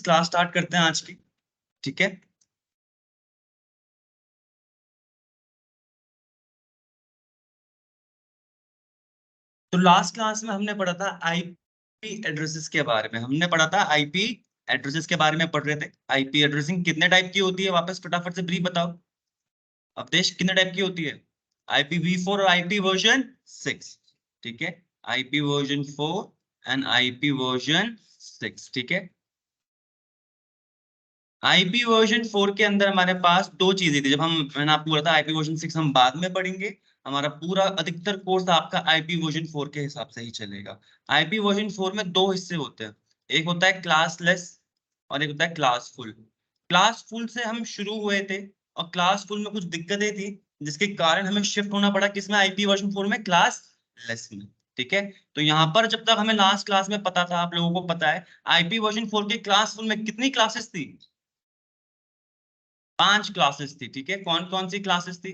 Class start करते हैं आज की। ठीक है, तो लास्ट क्लास में हमने पढ़ा था आईपी एड्रेसेस के बारे में। हमने पढ़ा था आईपी एड्रेसेस के बारे में पढ़ रहे थे। आईपी एड्रेसिंग कितने टाइप की होती है, वापस फटाफट से ब्रीफ बताओ। अवधेश, कितने टाइप की होती है? IPv4 और IPv6। ठीक है, IPv4 एंड IPv6। ठीक है, IPv4 के अंदर हमारे पास दो चीजें थी। जब मैंने आपको बोला था IPv6 हम बाद में पढ़ेंगे, हमारा पूरा अधिकतर कोर्स आपका IPv4 के हिसाब से ही चलेगा। IPv4 में दो हिस्से होते हैं, एक होता है क्लासलेस और एक होता है क्लासफुल। क्लासफुल से हम शुरू हुए थे और क्लासफुल में कुछ दिक्कतें थी, जिसके कारण हमें शिफ्ट होना पड़ा किसमें, IPv4 में, क्लासलेस में। ठीक है, तो यहाँ पर जब तक हमें लास्ट क्लास में पता था, आप लोगों को पता है IPv4 के क्लासफुल में कितनी क्लासेस थी? 5 क्लासेस थी। ठीक है, कौन कौन सी क्लासेस थी?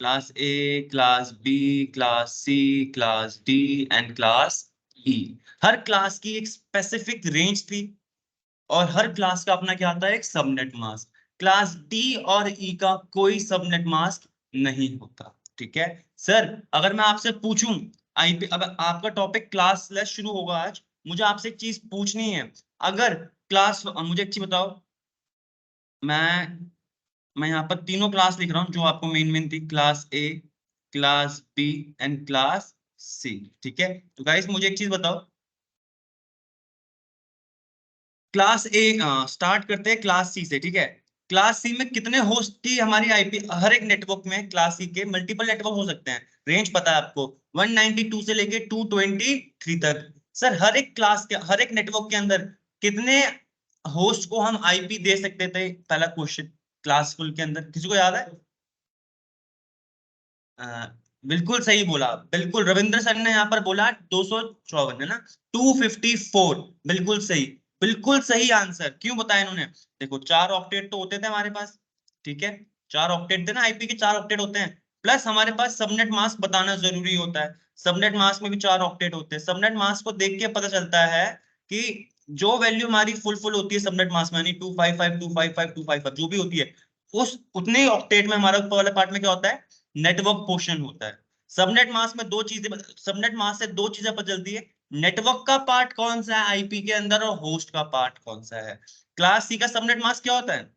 Class A, class B, class C, class D and class E. हर क्लास की एक स्पेसिफिक रेंज थी और हर क्लास का अपना क्या आता है, एक सबनेट मास्क। क्लास डी और ई का कोई सबनेट मास्क नहीं होता। ठीक है सर, अगर मैं आपसे पूछूं आईपी, अब आपका टॉपिक क्लासलेस शुरू होगा आज, मुझे आपसे एक चीज पूछनी है। अगर क्लास, मुझे एक चीज बताओ, मैं यहाँ पर तीनों क्लास लिख रहा हूँ जो आपको मेन मेन थी, class A, class B and class C. ठीक है, तो गाइस मुझे एक चीज बताओ, क्लास ए, स्टार्ट करते हैं क्लास सी से। ठीक है, क्लास सी में कितने होस्ट की हमारी आईपी? हर एक नेटवर्क में क्लास सी के मल्टीपल नेटवर्क हो सकते हैं, रेंज पता है आपको, 192 से लेके 223 तक। सर हर एक क्लास के, हर एक नेटवर्क के अंदर कितने होस्ट को हम आईपी दे सकते थे? पहला क्वेश्चन, क्लास फुल के अंदर किसी को याद है? बिल्कुल सही बोला, बिल्कुल रविंद्र सर ने यहाँ पर बोला 254 है ना, 254, बिल्कुल सही, बिल्कुल सही आंसर। क्यों बताया इन्होंने? देखो 4 ऑक्टेट तो होते थे हमारे पास। ठीक है, 4 ऑक्टेट थे ना, आईपी के 4 ऑक्टेट होते हैं, प्लस हमारे पास सबनेट मास्क बताना जरूरी होता है। सबनेट मास्क में भी 4 ऑक्टेट होते हैं। सबनेट मास्क को देख के पता चलता है कि जो वैल्यू हमारी फुल फुल होती है सबनेट मास्क में, यानी 255 255 255 जो भी होती है, उस उतने ऑक्टेट में हमारा ऊपर वाले पार्ट में क्या होता है, नेटवर्क पोर्शन होता है। सबनेट मास्क में दो चीजें, सबनेट मास्क से दो चीजें पता चलती है, नेटवर्क का पार्ट कौन सा है आईपी के अंदर और होस्ट का पार्ट कौन सा है। क्लास सी का सबनेट मास्क क्या होता है?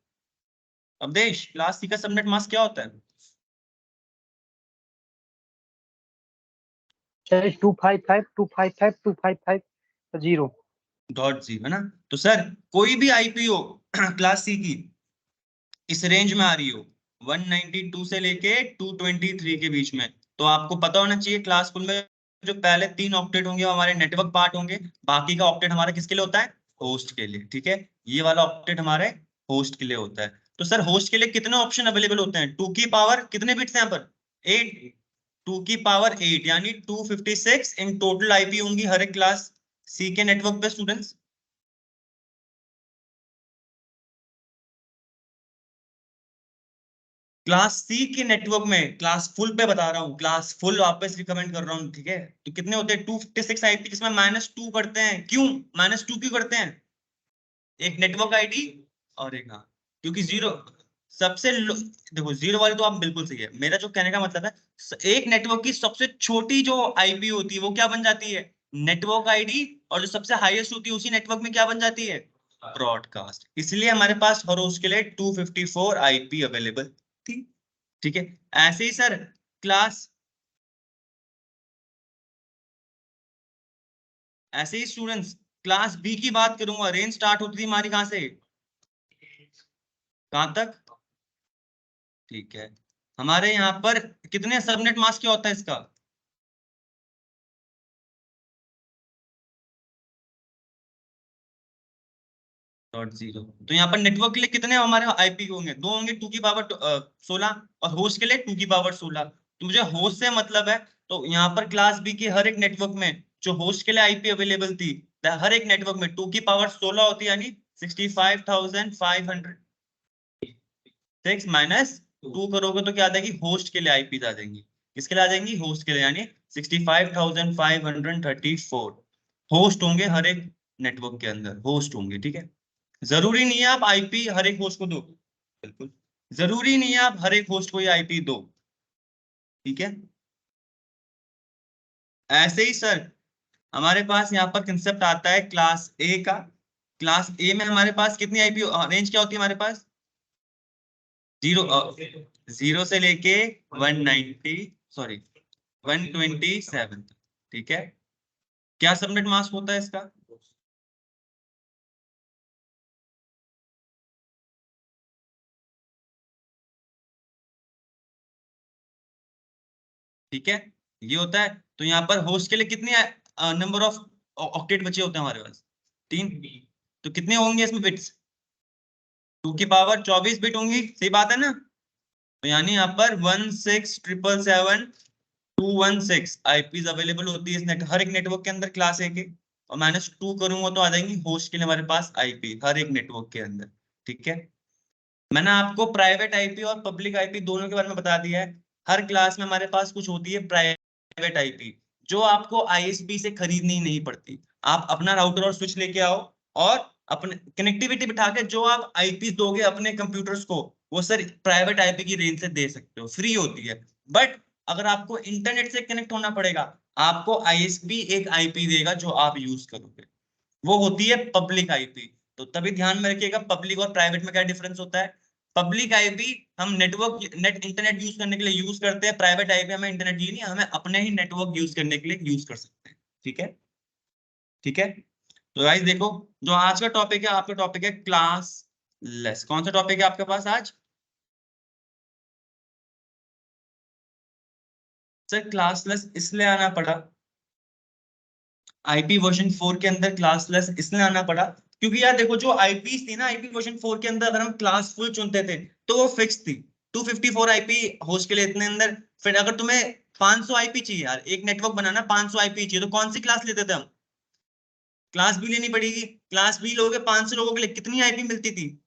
अवधेश, क्लास सी का सबनेट मास्क क्या होता है? चलिए 255 255 255 0। .0 है ना। तो सर कोई भी आईपी हो क्लास सी की, इस रेंज में आ रही हो, 192 से लेके 223 के बीच में, तो आपको पता होना चाहिए क्लास फुल में जो पहले 3 ऑक्टेट होंगे वो हमारे नेटवर्क पार्ट होंगे, बाकी का ऑक्टेट हमारा किसके लिए होता है, होस्ट के लिए। ठीक है, ये वाला ऑक्टेट हमारे होस्ट के लिए होता है। तो सर होस्ट के लिए कितने ऑप्शन अवेलेबल होते हैं? 2 की पावर कितने बिट्स हैं यहाँ पर? 8। 2 की पावर 8 यानी 256 इन टोटल आईपी होंगी हर एक क्लास सी के नेटवर्क पे स्टूडेंट्स। क्लास सी के नेटवर्क में, क्लास फुल पे बता रहा हूँ, क्लास फुल वापस रिकमेंड कर रहा हूँ। ठीक है, तो कितने होते हैं, 256 आईपी, जिसमें -2 करते हैं। क्यों -2 क्यों करते हैं? एक नेटवर्क आईडी और एक, हाँ, क्योंकि जीरो देखो जीरो वाली तो आप बिल्कुल सही है, मेरा जो कहने का मतलब है, एक नेटवर्क की सबसे छोटी जो आईपी होती है वो क्या बन जाती है, नेटवर्क आईडी, और जो सबसे हाईएस्ट होती है उसी नेटवर्क में क्या बन जाती है, ब्रॉडकास्ट। इसलिए हमारे पास हर होस्ट के लिए 254 आईपी अवेलेबल थी। ठीक है, ऐसे ही सर क्लास, ऐसे ही स्टूडेंट्स क्लास बी की बात करूंगा, रेंज स्टार्ट होती थी हमारी कहां से, कहां तक? ठीक है, हमारे यहाँ पर कितने सबनेट मास्क क्या होता है इसका? .0। तो यहाँ पर नेटवर्क के लिए कितने हमारे आईपी होंगे? दो होंगे, 2 की पावर 16, और होस्ट के लिए 2 की पावर 16। तो मुझे होस्ट से मतलब है, तो यहाँ पर क्लास बी के हर एक नेटवर्क में जो होस्ट के लिए आईपी अवेलेबल थी, हर एक नेटवर्क में 2 की पावर 16 होती है, यानी 65,506 -2 करोगे तो क्या आ जाएगी, होस्ट के लिए आईपी आ जाएंगी। किसके लिए आ जाएंगी, होस्ट के लिए, यानी 65,534 होस्ट होंगे हर एक नेटवर्क के अंदर होस्ट होंगे, ठीक है। जरूरी नहीं है आप आईपी हर एक होस्ट को दो, बिल्कुल जरूरी नहीं है आप हर एक होस्ट को ये आईपी दो, ठीक है। ऐसे ही सर हमारे पास यहाँ पर कंसेप्ट आता है क्लास ए का। क्लास ए में हमारे पास कितनी आईपी रेंज क्या होती है हमारे पास? जीरो, जीरो से लेके 190, सॉरी 127, ठीक है। क्या सबनेट मास्क होता है इसका? ठीक है, ये होता है। तो यहाँ पर होस्ट के लिए कितने नंबर ऑफ ऑक्टेट बचे होते हैं हमारे पास? 3। तो कितने होंगे इसमें बिट्स? 2 की पावर 24 बिट होंगी, सही बात है ना। तो यानी यहाँ पर 16777216 आईपीज अवेलेबल होती है इस नेट हर एक नेटवर्क के अंदर क्लास ए के। और -2 करूंगा तो आ जाएंगी होस्ट के लिए हमारे पास आईपी हर एक नेटवर्क के अंदर, ठीक है। मैंने आपको प्राइवेट आईपी और पब्लिक आईपी दोनों के बारे में बता दिया है। हर क्लास में हमारे पास कुछ होती है प्राइवेट आईपी, जो आपको आईएसपी से खरीदनी नहीं पड़ती। आप अपना राउटर और स्विच लेके आओ और अपने कनेक्टिविटी बिठा के जो आप आईपी दोगे अपने कंप्यूटर्स को, वो सर प्राइवेट आईपी की रेंज से दे सकते हो, फ्री होती है। बट अगर आपको इंटरनेट से कनेक्ट होना पड़ेगा, आपको आईएसपी एक आईपी देगा जो आप यूज करोगे, वो होती है पब्लिक आईपी। तो तभी ध्यान में रखिएगा पब्लिक और प्राइवेट में क्या डिफरेंस होता है। पब्लिक आईपी हम नेटवर्क इंटरनेट यूज करने के लिए यूज करते हैं, प्राइवेट आईपी हमें इंटरनेट ही नहीं, हमें अपने ही नेटवर्क यूज करने के लिए यूज कर सकते हैं, ठीक है। ठीक है, तो गाइस देखो, जो आज का टॉपिक है आपका टॉपिक है क्लास लेस। कौन सा टॉपिक है आपके पास आज? सर क्लास लेस इसलिए आना पड़ा, आईपी वर्जन 4 के अंदर क्लासलेस इसलिए आना पड़ा क्योंकि यार देखो, जो आईपीस थी ना आईपी वर्जन 4 के अंदर, अगर हम क्लास फुल चुनते थे तो वो फिक्स थी, 254 आईपी होस्ट के लिए इतने अंदर। फिर अगर तुम्हें 500 आईपी चाहिए यार, एक नेटवर्क बनाना 500 आईपी चाहिए, तो कौन सी क्लास लेते थे हम? क्लास बी लेनी पड़ेगी। क्लास बी लोगे 500 लोगों के लिए कितनी आईपी मिलती थी?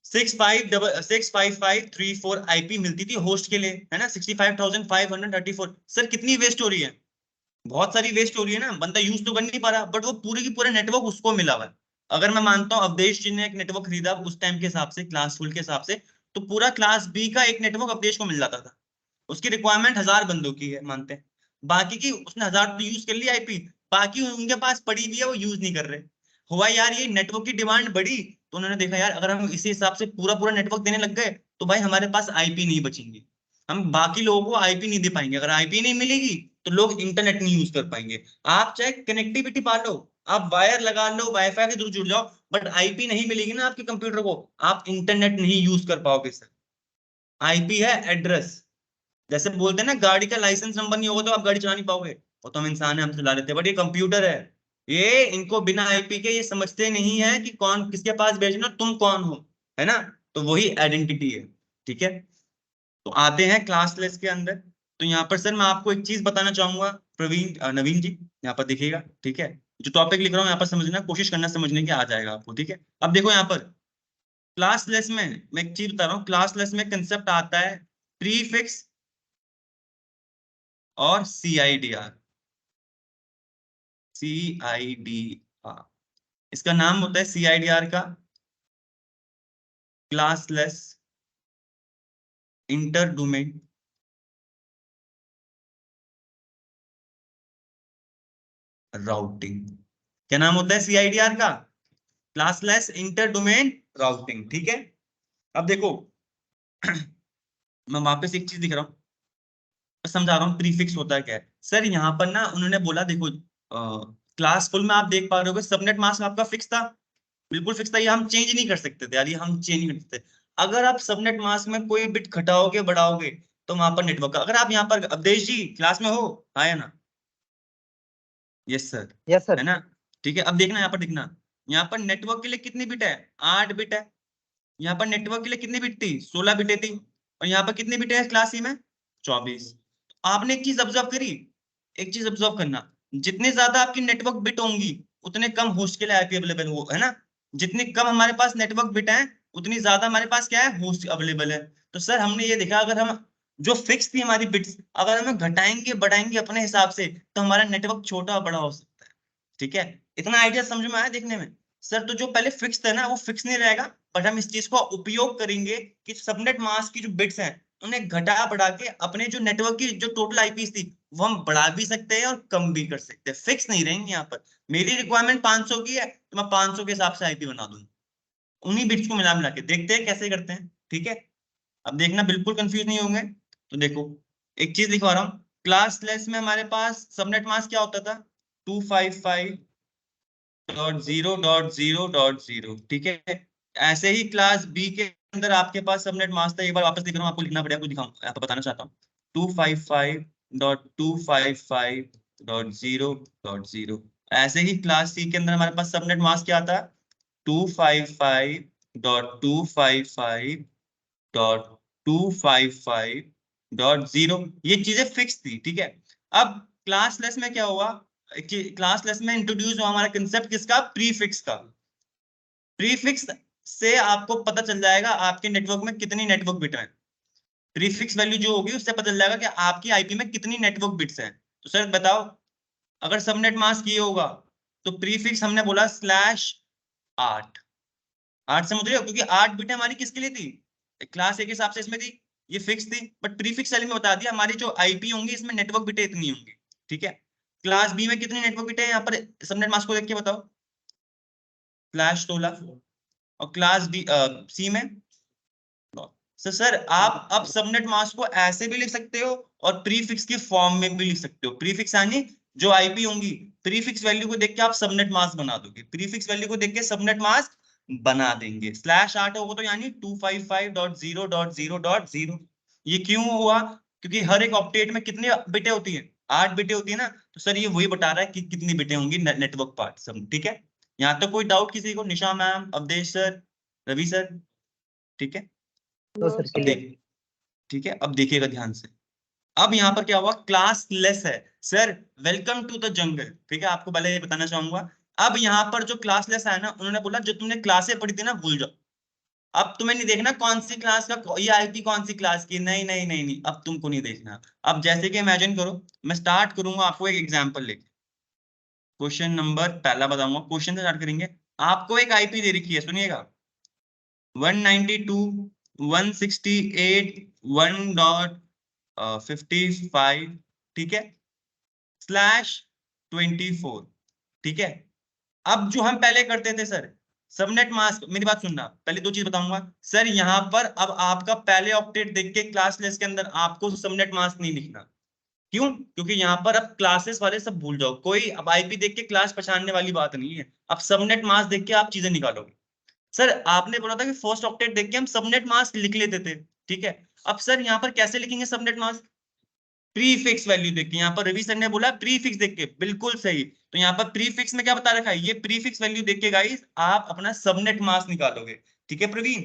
65534 आईपी मिलती थी होस्ट के लिए, है ना। 65,534। सर कितनी वेस्ट हो रही है? बहुत सारी वेस्ट हो रही है ना, बंदा यूज तो कर नहीं पा रहा, बट वो पूरे की पूरे नेटवर्क उसको मिला हुआ है। अगर मैं मानता हूँ अवधेश जी ने एक नेटवर्क खरीदा उस टाइम के हिसाब से, क्लास फुल के हिसाब से, तो पूरा क्लास बी का एक नेटवर्क अवधेश को मिल जाता था। उसकी रिक्वायरमेंट 1000 बंदों की है मानते हैं, बाकी की उसने 1000 तो यूज कर लिया आईपी, बाकी उनके पास पड़ी हुई है वो यूज नहीं कर रहे। हुआ यार ये नेटवर्क की डिमांड बढ़ी, तो उन्होंने देखा यार अगर हम इसी हिसाब से पूरा पूरा नेटवर्क देने लग गए तो भाई हमारे पास आईपी नहीं बचेंगे, हम बाकी लोगों को आईपी नहीं दे पाएंगे। अगर आईपी नहीं मिलेगी तो लोग इंटरनेट नहीं यूज कर पाएंगे। आप चाहे कनेक्टिविटी पा लो, आप वायर लगा लो, वाईफाई के थ्रू जुड़ जाओ, बट आईपी नहीं मिलेगी ना आपके कंप्यूटर को, आप इंटरनेट नहीं यूज कर पाओगे सर। आईपी है एड्रेस। जैसे बोलते हैं ना गाड़ी का लाइसेंस नंबर नहीं होगा तो आप गाड़ी चला नहीं पाओगे, वो तो हम इंसान है हम चला लेते हैं, बट ये कंप्यूटर है, ये इनको बिना आईपी के ये समझते नहीं है कि कौन किसके पास भेजना, तुम कौन हो, है ना। तो वही आइडेंटिटी है, ठीक है। तो आते हैं क्लासलेस के अंदर। तो यहाँ पर सर मैं आपको एक चीज बताना चाहूंगा, प्रवीण नवीन जी यहाँ पर देखिएगा, ठीक है। जो टॉपिक लिख रहा हूँ यहाँ पर समझना कोशिश करना, समझने के आ जाएगा आपको, ठीक है। अब देखो यहाँ पर क्लासलेस में मैं एक चीज बता रहा हूँ, क्लासलेस में कंसेप्ट आता है प्रीफिक्स और CIDR। इसका नाम होता है CIDR का क्लासलेस इंटर डोमेन राउटिंग। क्या नाम होता है CIDR का? क्लासलेस इंटर डोमेन राउटिंग, ठीक है। अब देखो मैं वापस एक चीज दिख रहा हूँ, समझा रहा हूँ प्रीफिक्स होता है क्या है। सर यहाँ पर ना उन्होंने बोला देखो, क्लास फुल में आप देख पा रहे हो सबनेट मास्क आपका फिक्स था, बिल्कुल फिक्स था, ये हम चेंज नहीं कर सकते थे यार, ये हम चेंज नहीं कर सकते। अगर आप सबनेट मास्क में कोई बिट घटाओगे बढ़ाओगे तो वहां पर नेटवर्क का, अगर आप यहाँ पर अवधेश जी क्लास में हो, आया ना? Yes sir, yes sir. है ना। ठीक है, अब देखना यहाँ पर, देखना यहाँ पर नेटवर्क के लिए कितनी बिट है? 8 बिट है। यहाँ पर नेटवर्क के लिए कितनी बिट थी? 16 बिटें थी। और यहाँ पर कितनी बिट है क्लास सी में? 24। आपने एक चीज ऑब्जर्व करी, एक चीज ऑब्जर्व करना, जितनी ज्यादा आपकी नेटवर्क बिट होंगी उतने कम होस्ट के लिए आईपी अवेलेबल हो, है ना। जितनी कम हमारे पास नेटवर्क बिट है उतनी ज्यादा हमारे पास क्या है, होस्ट अवेलेबल है। तो सर हमने ये देखा, अगर हम जो फिक्स थी हमारी बिट्स, अगर हम घटाएंगे बढ़ाएंगे अपने हिसाब से तो हमारा नेटवर्क छोटा बड़ा हो सकता है। ठीक है, इतना आइडिया समझ में आया देखने में? सर तो जो पहले फिक्स था ना वो फिक्स नहीं रहेगा, बट हम इस चीज को उपयोग करेंगे कि सबनेट मास्क की जो बिट्स हैं उन्हें घटा बढ़ा के अपने जो नेटवर्क की जो टोटल आईपीस थी वो हम बढ़ा भी सकते हैं और कम भी कर सकते हैं, फिक्स नहीं रहेंगे यहाँ पर। मेरी रिक्वायरमेंट 500 की है तो मैं 500 के हिसाब से आईपी बना दूंगा, उन्हीं बिट्स को मिला मिला के देखते हैं कैसे करते हैं। ठीक है, अब देखना बिल्कुल कंफ्यूज नहीं होंगे। तो देखो एक चीज लिखवा रहा हूँ, क्लास लेस में हमारे पास सबनेट मास्क क्या होता था, 255.0.0.0, ठीक है। ऐसे ही क्लास बी के अंदर आपके पास सबनेट मास्क था, एक बार वापस लिख रहा हूँ, आपको लिखना पड़ेगा, कुछ दिखाऊं आपको बताना चाहता हूँ, 255.255.0.0। ऐसे ही क्लास सी के अंदर हमारे पास सबनेट मास्क क्या था, 255.255.255.0। ये चीजें फिक्स थी, ठीक है। अब क्लास लेस में क्या हुआ कि क्लास लेस में इंट्रोड्यूस हुआ हमारा कंसेप्ट किसका, प्रीफिक्स का। प्रीफिक्स से आपको पता चल जाएगा आपके नेटवर्क में कितनी नेटवर्क बिट है। प्रीफिक्स वैल्यू जो होगी उससे पता चल जाएगा कि आपकी आईपी में कितनी नेटवर्क बिट्स हैं। तो सर बताओ, अगर सबनेट मास्क ये होगा तो प्रीफिक्स हमने बोला /8। 8 समझ रहे हो, क्योंकि 8 बिट हमारी किसके लिए थी, क्लास ए के हिसाब से इसमें थी, ये फिक्स थी, बट प्रीफिक्स वैल्यू में बता दिया हमारी जो आईपी होंगी इसमें नेटवर्क बिटें इतनी होंगी। ठीक है, क्लास बी में कितनी नेटवर्क बिटें हैं यहाँ पर, सबनेट मास्क को देख के बताओ, /16। और क्लास बी सी में सर आप अब सबनेट मास्क को ऐसे भी लिख सकते हो और प्रीफिक्स की फॉर्म में भी लिख सकते हो। प्रीफिक्स यानी जो आईपी होंगी, प्रीफिक्स वैल्यू को देख के आप सबनेट मास्क बना दोगे, प्रीफिक्स वैल्यू को देख के सबनेट मास्क बना देंगे। /8 होगा तो यानी 255.0.0.0। ये क्यों हुआ, क्योंकि हर एक ऑक्टेट में कितनी बिटें होती है, 8 बिटें होती है ना, तो सर ये वही बता रहा है कि कितनी बिटें होंगी नेटवर्क पार्ट सब। ठीक है, यहाँ तक कोई डाउट किसी को, Nisha ma'am, Awadhesh sir, Ravi sir? ठीक है, तो सर अब क्लियर। देख, ठीक है अब देखिएगा ध्यान से। अब यहाँ पर क्या हुआ, क्लास लेस है sir, welcome to the jungle. ठीक है, आपको पहले ये बताना चाहूंगा। अब यहाँ पर जो क्लास लेस है ना, उन्होंने बोला जो तुमने क्लासें पढ़ी थी ना भूल जाओ, अब तुम्हें नहीं देखना कौन सी क्लास का ये आईपी कौन सी क्लास की, नहीं नहीं नहीं नहीं, अब तुमको नहीं देखना। अब जैसे कि इमेजिन करो, मैं स्टार्ट करूंगा आपको एक एग्जांपल लेके, क्वेश्चन नंबर पहला बताऊंगा, क्वेश्चन से स्टार्ट करेंगे। आपको एक आईपी दे रखी है, सुनिएगा, 192.168.1.55, ठीक है, /24। ठीक है, अब जो हम पहले करते थे सर, सबनेट मास्क, मेरी बात सुनना, पहले दो चीज बताऊंगा सर। यहाँ पर अब आपका पहले ऑक्टेट देख के क्लास लेस के अंदर आपको सबनेट मास्क नहीं लिखना। क्यों, क्योंकि यहाँ पर अब क्लासेस वाले सब भूल जाओ, कोई अब आईपी देख के क्लास पहचानने वाली बात नहीं है, अब सबनेट मास्क देख के आप चीजें निकालोगे। सर आपने बोला था कि फर्स्ट ऑक्टेट देख के हम सबनेट मास्क लिख लेते थे, ठीक है। अब सर यहाँ पर कैसे लिखेंगे सबनेट मास्क, प्रीफिक्स वैल्यू देख के। यहाँ पर रवि सर ने बोला प्रीफिक्स देख के, बिल्कुल सही। तो यहाँ पर प्रीफिक्स में क्या बता रखा है, ये प्रीफिक्स वैल्यू देख के गाइस आप अपना सबनेट मास्क निकालोगे। ठीक है Praveen,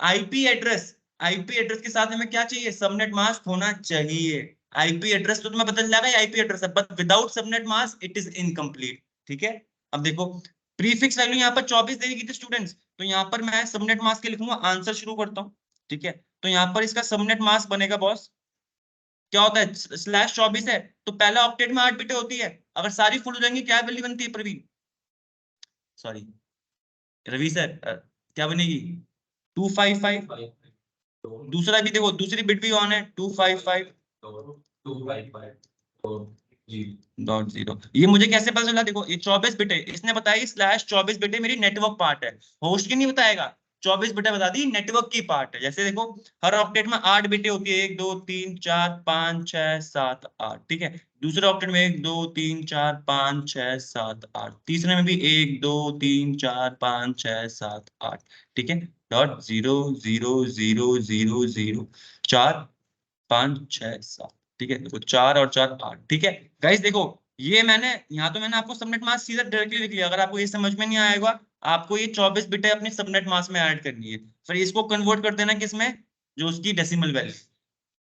IP address, IP address के साथ हमें क्या चाहिए, सबनेट मास्क होना चाहिए। आईपी एड्रेस तो तुम्हें पता चल जाएगा आईपी एड्रेस है, but without subnet mask it is incomplete. ठीक है, अब देखो प्रीफिक्स वैल्यू यहाँ पर 24 दे दी थी स्टूडेंट्स, तो यहाँ पर मैं सबनेट मास्क के लिखूंगा, आंसर शुरू करता हूँ। ठीक है, तो यहाँ पर इसका सबनेट मास्क बनेगा बॉस, क्या होता है, /24 है तो पहला ऑक्टेट में 8 बिटें होती है, अगर सारी फुल हो जाएंगी क्या वैल्यू बनती है प्रवीण, सॉरी रवि सर, क्या बनेगी, 255। दूसरा भी देखो, दूसरी बिट भी ऑन है, 255.0। ये मुझे कैसे पता चला, देखो ये 24 बिट है, इसने बताया /24 बिट मेरी नेटवर्क पार्ट है, होस्ट की नहीं बताएगा, 24 बिटें बता दी नेटवर्क की पार्ट है। जैसे देखो हर ऑक्टेट में 8 बिटें होती है, 1 2 3 4 5 6 7 8, ठीक है। दूसरे ऑक्टेट में 1 2 3 4 5 6 7 8, तीसरे में भी 1 2 3 4 5 6 7 8, ठीक है। .0 0 0 0 0 4 5 6 7, ठीक है, देखो 4 और 4 8, ठीक है। गाइस देखो ये मैंने यहाँ तो मैंने आपको सबनेट मास्क सीधा डायरेक्टली लिख लिया, अगर आपको ये समझ में नहीं आएगा आपको ये 24 बिटें अपनी सबनेट मास्क में ऐड करनी है, फिर इसको कन्वर्ट कर देना किसमें, जो उसकी डेसिमल वैल्यू।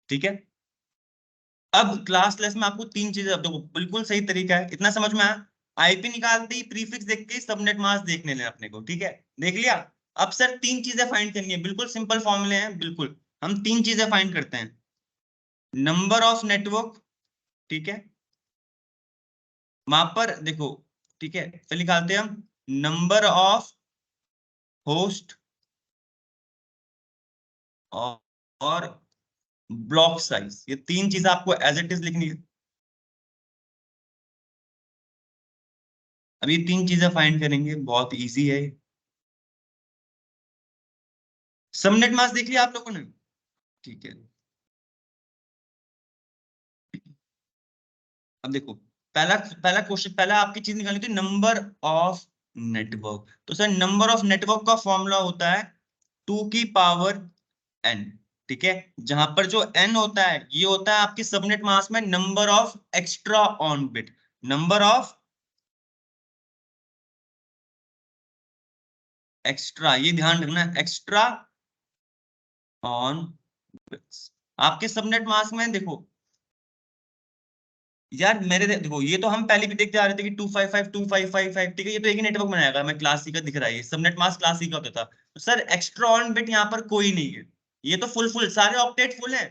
ठीक है, अब क्लास लेस में आपको तीन चीजें, अब देखो बिल्कुल सही तरीका है, इतना समझ में आया, आईपी निकालते ही प्रीफिक्स देख के सबनेट मास्क देखने लेना अपने को। ठीक है, देख लिया। अब सर तीन चीजें फाइंड करनी है, बिल्कुल सिंपल फॉर्मूले हैं, बिल्कुल हम तीन चीजें फाइंड करते हैं, नंबर ऑफ नेटवर्क, ठीक है, वहां पर देखो, ठीक है, फिर निकालते हैं हम नंबर ऑफ होस्ट और ब्लॉक साइज। ये तीन चीज आपको एज इट इज लिखनी है। अब ये तीन चीजें फाइंड करेंगे, बहुत इजी है। सबनेट मास्क देख लिया आप लोगों ने? ठीक है, अब देखो, पहला पहला क्वेश्चन, पहला आपकी चीज निकालनी थी नंबर ऑफ नेटवर्क। तो सर नंबर ऑफ नेटवर्क का फॉर्मूला होता है 2 की पावर n। ठीक है, जहां पर जो n होता है ये होता है आपकी सबनेट मास्क में number of extra on bit. Number of extra, ये ध्यान रखना, एक्स्ट्रा ऑन बिट्स आपके सबनेट मास्क में। देखो यार मेरे देखो, ये तो हम पहले भी देखते आ रहे थे कि 255 ठीक है, ये तो एक ही नेटवर्क बनाएगा, मैं क्लास सी का दिख रहा है, सबनेट मास्क क्लास सी का होता था। तो सर एक्स्ट्रा ऑन बिट यहाँ पर कोई नहीं है, ये तो फुल फुल सारे ऑक्टेट फुल है।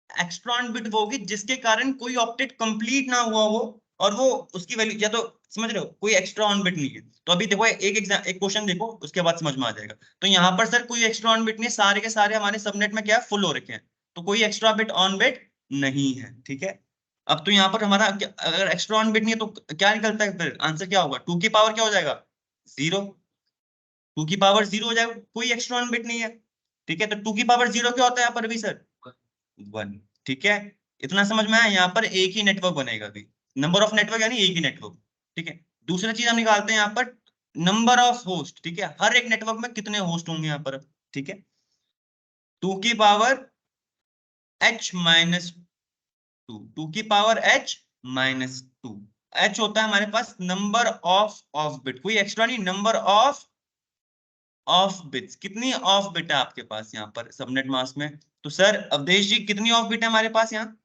एक्स्ट्रा ऑन बिट वो होगी जिसके कारण कोई ऑक्टेट कंप्लीट ना हुआ हो और वो उसकी वैल्यू, या तो समझ रहे हो, कोई एक्स्ट्रा ऑन बिट नहीं है। तो अभी देखो एक एग्जाम, एक क्वेश्चन देखो, उसके बाद समझ में आ जाएगा। तो यहाँ पर सर कोई एक्स्ट्रा ऑन बिट नहीं, सारे के सारे हमारे सबनेट में क्या है, फुल हो रखे हैं। तो कोई एक्स्ट्रा बिट ऑन बिट नहीं है, ठीक है। अब तो यहाँ पर हमारा अगर एक्स्ट्रा ऑन बिट नहीं है तो क्या निकलता है, फिर आंसर क्या होगा, 2 की पावर क्या हो जाएगा, 0। 2 की पावर 0 हो जाएगा, कोई एक्स्ट्रा ऑन बिट नहीं है। ठीक है, तो 2 की पावर 0 क्या होता है यहाँ पर अभी सर, 1। ठीक है, इतना समझ में आया, यहाँ पर एक ही नेटवर्क बनेगा अभी। नंबर ऑफ नेटवर्क यानी एक ही नेटवर्क। ठीक है, दूसरा चीज हम निकालते हैं यहाँ पर नंबर ऑफ होस्ट। ठीक है, हर एक नेटवर्क में कितने होस्ट होंगे यहाँ पर। ठीक है, 2 की पावर h-2, 2 की पावर h-2। h होता है हमारे पास नंबर ऑफ बिट, कोई एक्स्ट्रा नहीं, नंबर ऑफ बिट्स। कितनी ऑफ बिट है आपके पास यहाँ पर सबनेट मास्क में? तो सर अवधेश जी कितनी ऑफ बिट है हमारे पास यहाँ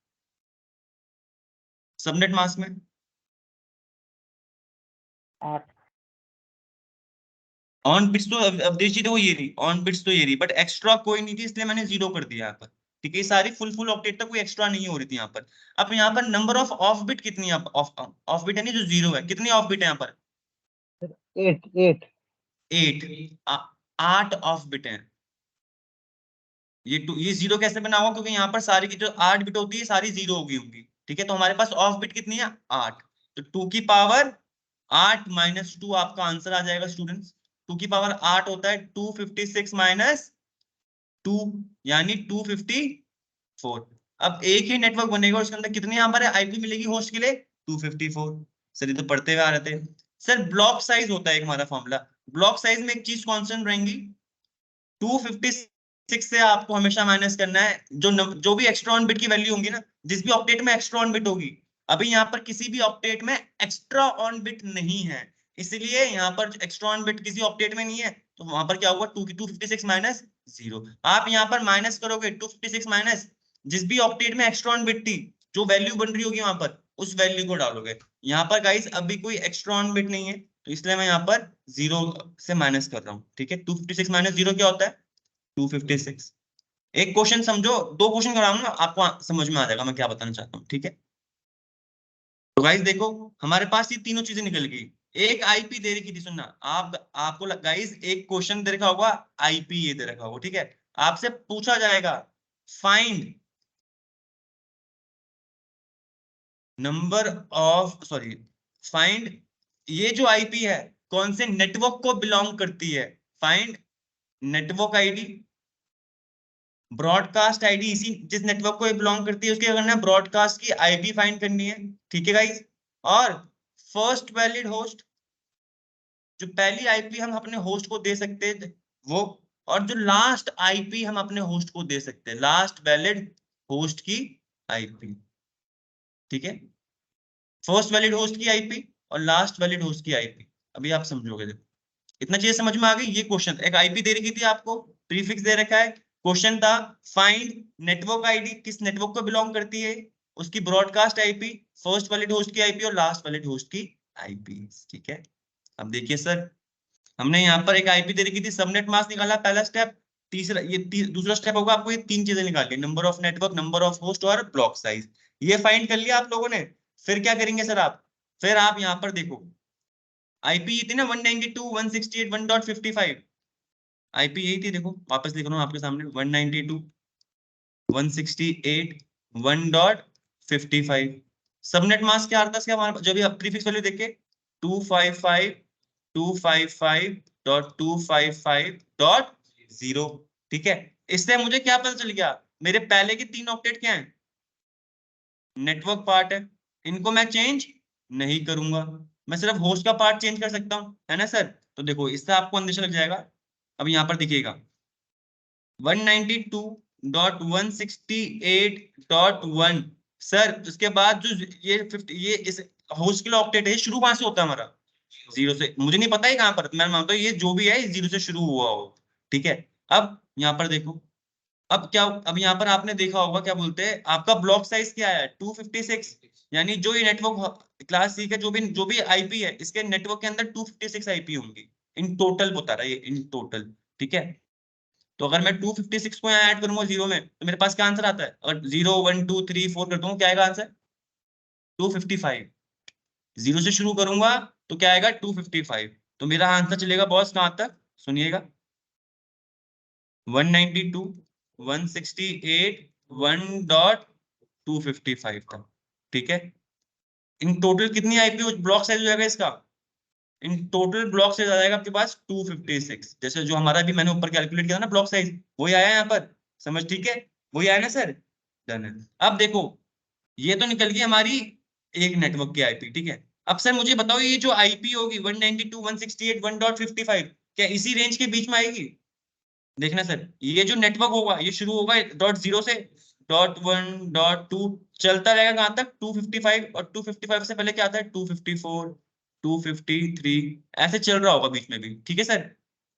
सबनेट मास्क में? 8। ऑन बिट्स तो अवधेश जी देखो ये रही ऑन बिट्स, तो ये रही, बट एक्स्ट्रा कोई नहीं थी इसलिए मैंने 0 कर दिया यहाँ पर। ठीक है, ये सारी फुल फुल ऑक्टेट तक कोई एक्स्ट्रा नहीं हो रही थी यहाँ पर। अब यहाँ पर नंबर ऑफ बिट कितनी है, ऑफ बिट यानी जो 0 है, कितनी ऑफ बिट है यहाँ पर? 8 8। 8। 8 ऑफ बिट है। ये 0 कैसे बना हुआ, क्योंकि यहाँ पर सारी की जो 8 बिट होती है सारी 0 होगी होंगी। ठीक है, तो हमारे पास ऑफ बिट कितनी है, 8। तो 2 की पावर 8 - 2 आपका आंसर आ जाएगा स्टूडेंट्स। 2 की पावर 8 होता है 256 - 2, यानी 254। अब एक ही नेटवर्क बनेगा, उसके अंदर कितनी यहाँ पर आईपी मिलेगी होस्ट के लिए, 254। सर ये तो पढ़ते हुए आ रहे थे। सर ब्लॉक साइज होता है एक हमारा फॉर्मूला, ब्लॉक साइज में एक चीज कांस्टेंट रहेंगी, 256 से आपको हमेशा माइनस करना है जो भी एक्स्ट्रा ऑन बिट की वैल्यू होंगी ना, जिस भी ऑक्टेट में एक्स्ट्रा ऑन बिट होगी। अभी यहाँ पर किसी भी ऑक्टेट में एक्स्ट्रा ऑन बिट नहीं है, इसलिए यहाँ पर एक्स्ट्रा ऑन बिट किसी ऑक्टेट में नहीं है, तो वहां पर क्या होगा, 256 माइनस 0। आप यहाँ पर माइनस करोगे 256 माइनस जिस भी ऑक्टेट में एक्स्ट्रा ऑन बिट थी, जो वैल्यू बन रही होगी वहां पर उस वैल्यू को डालोगे। यहाँ पर गाइस अभी कोई एक्स्ट्रा ऑन बिट नहीं है, तो इसलिए मैं यहाँ पर 0 से माइनस कर रहा हूँ। ठीक है, 256 माइनस 0 क्या होता है, 256। एक क्वेश्चन समझो, दो क्वेश्चन कराऊंगा ना, आपको समझ में आ जाएगा मैं क्या बताना चाहता हूँ। ठीक है, तो गाइस देखो हमारे पास ये तीनों चीजें निकल गई। एक आईपी दे रखी थी, सुनना आपको गाइस एक क्वेश्चन दे रखा होगा, आईपी ये दे रखा होगा। ठीक है, आपसे पूछा जाएगा find number of, sorry, find ये जो आईपी है कौन से नेटवर्क को बिलोंग करती है। Find network ID, broadcast ID, इसी जिस नेटवर्क को ये बिलोंग करती है उसके करना है, ब्रॉडकास्ट की आईपी फाइंड करनी है। ठीक है गाइस, और फर्स्ट वैलिड होस्ट, जो पहली आईपी हम अपने होस्ट को दे सकते हैं वो, और जो लास्ट आईपी हम अपने होस्ट को दे सकते हैं, लास्ट वैलिड होस्ट की आईपी। ठीक है, फर्स्ट वैलिड होस्ट की आईपी और लास्ट वैलिड होस्ट की आईपी। अभी आप समझोगे, देखो इतना चीज समझ में आ गई। ये क्वेश्चन एक आईपी दे रखी थी आपको, प्रीफिक्स दे रखा है, क्वेश्चन था फाइंड नेटवर्क आईडी किस नेटवर्क को बिलोंग करती है, उसकी broadcast IP, first valid host की आईपी और लास्ट वैलिड होस्ट की आईपी। ठीक है, अब देखिए सर, हमने यहाँ पर एक आईपी दे रखी थी, सबनेट मास्क निकाला पहला स्टेप। तीसरा ये दूसरा स्टेप होगा, आपको ये तीन चीजें निकालनी, number of network, number of host और ब्लॉक साइज। ये फाइंड कर लिया आप लोगों ने। फिर क्या करेंगे सर आप, फिर आप यहाँ पर देखो आईपी ये थी ना 192.168.1.55, आईपी यही थी। देखो वापस लिख रहा हूँ आपके सामने, 192.168.1.55। सबनेट मास्क क्या आता है इसका हमारे पास, जो भी प्रीफिक्स वैल्यू देख के 255.255.255.0, ठीक है। इससे मुझे क्या पता चल गया, मेरे पहले के 3 ऑक्टेट क्या है, नेटवर्क पार्ट है, इनको मैं चेंज नहीं करूंगा, मैं सिर्फ होस्ट का पार्ट चेंज कर सकता हूं, है ना सर। तो देखो इससे आपको अंदेशा लग जाएगा। अब यहाँ पर दिखिएगा 192.168.1 सर, उसके बाद जो ये 50 ये इस होस्ट के लिए ऑक्टेट है, शुरू कहां से होता है हमारा, जीरो से। मुझे नहीं पता है कहां पर, मैं मानता हूँ ये जो भी है जीरो से शुरू हुआ हो, ठीक है। अब यहाँ पर देखो, अब क्या, अब यहाँ पर आपने देखा होगा क्या बोलते हैं, आपका ब्लॉक साइज क्या है 256, यानी जो ये नेटवर्क क्लास सी का जो भी आईपी है, इसके नेटवर्क के अंदर 256 आईपी होंगी इन टोटल, बता रहा है ये इन टोटल, ठीक है। तो अगर मैं 256 को यहाँ ऐड करूंगा जीरो में, तो मेरे पास क्या आंसर आता है, अगर 0 1 2 3 4 करता हूँ, क्या आएगा आंसर 255। जीरो से शुरू करूंगा तो क्या आएगा 255, तो मेरा आंसर चलेगा बॉस कहां तक, सुनिएगा 192 168 1.255 तक, ठीक है। इन टोटल कितनी आईपी ब्लॉक साइज हो जाएगा इसका, इन टोटल ब्लॉक साइज आ जाएगा आपके पास 256, जैसे जो हमारा भी मैंने ऊपर कैलकुलेट किया ना ब्लॉक साइज, वही आया यहाँ पर, समझ ठीक है, वही आया ना सर, डन है। अब देखो ये तो निकल गई हमारी एक नेटवर्क की आईपी, ठीक है। अब सर मुझे बताओ ये जो आईपी होगी 192 168 1.55, क्या इसी रेंज के बीच में आएगी, देखना सर, ये जो नेटवर्क होगा ये शुरू होगा .0 से, .1 .2 चलता रहेगा कहां तक 255, और 255 से पहले क्या आता है 254 253, ऐसे चल रहा होगा बीच में भी, ठीक है सर,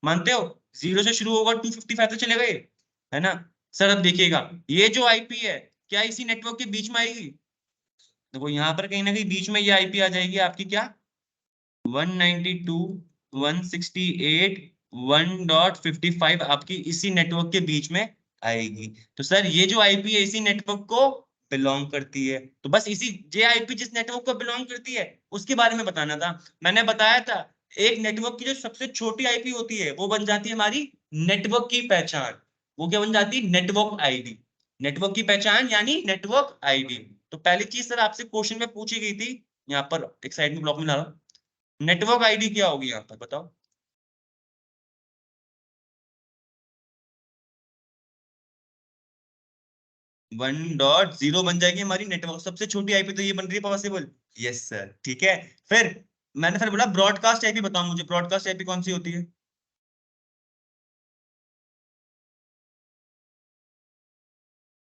मानते हो, जीरो से शुरू होगा 255 से चलेगा ये, है ना सर। अब देखिएगा ये जो आईपी है क्या इसी नेटवर्क के बीच में आएगी, देखो यहाँ पर कहीं ना कहीं बीच में ये आईपी आ जाएगी आपकी, क्या 192.168.1.55 आपकी इसी नेटवर्क के बीच में आएगी। तो सर ये जो आईपी है इसी नेटवर्क को बिलोंग करती है, तो बस इसी जे आईपी जिस नेटवर्क को बिलोंग करती है उसके बारे में बताना था। मैंने बताया था एक नेटवर्क की जो सबसे छोटी आईपी होती है वो बन जाती है हमारी नेटवर्क की पहचान, वो क्या बन जाती है, नेटवर्क आईडी, नेटवर्क की पहचान यानी नेटवर्क आईडी। तो पहली चीज सर आपसे क्वेश्चन में पूछी गई थी, यहाँ पर एक साइड में ब्लॉक में ला रहा हूं, नेटवर्क आईडी क्या होगी यहाँ पर बताओ, 1.0 बन जाएगी हमारी नेटवर्क, सबसे छोटी आईपी तो ये बन रही है पॉसिबल, यस सर, ठीक है। फिर मैंने फिर बोला ब्रॉडकास्ट आईपी बताओ मुझे, ब्रॉडकास्ट आईपी कौन सी होती है,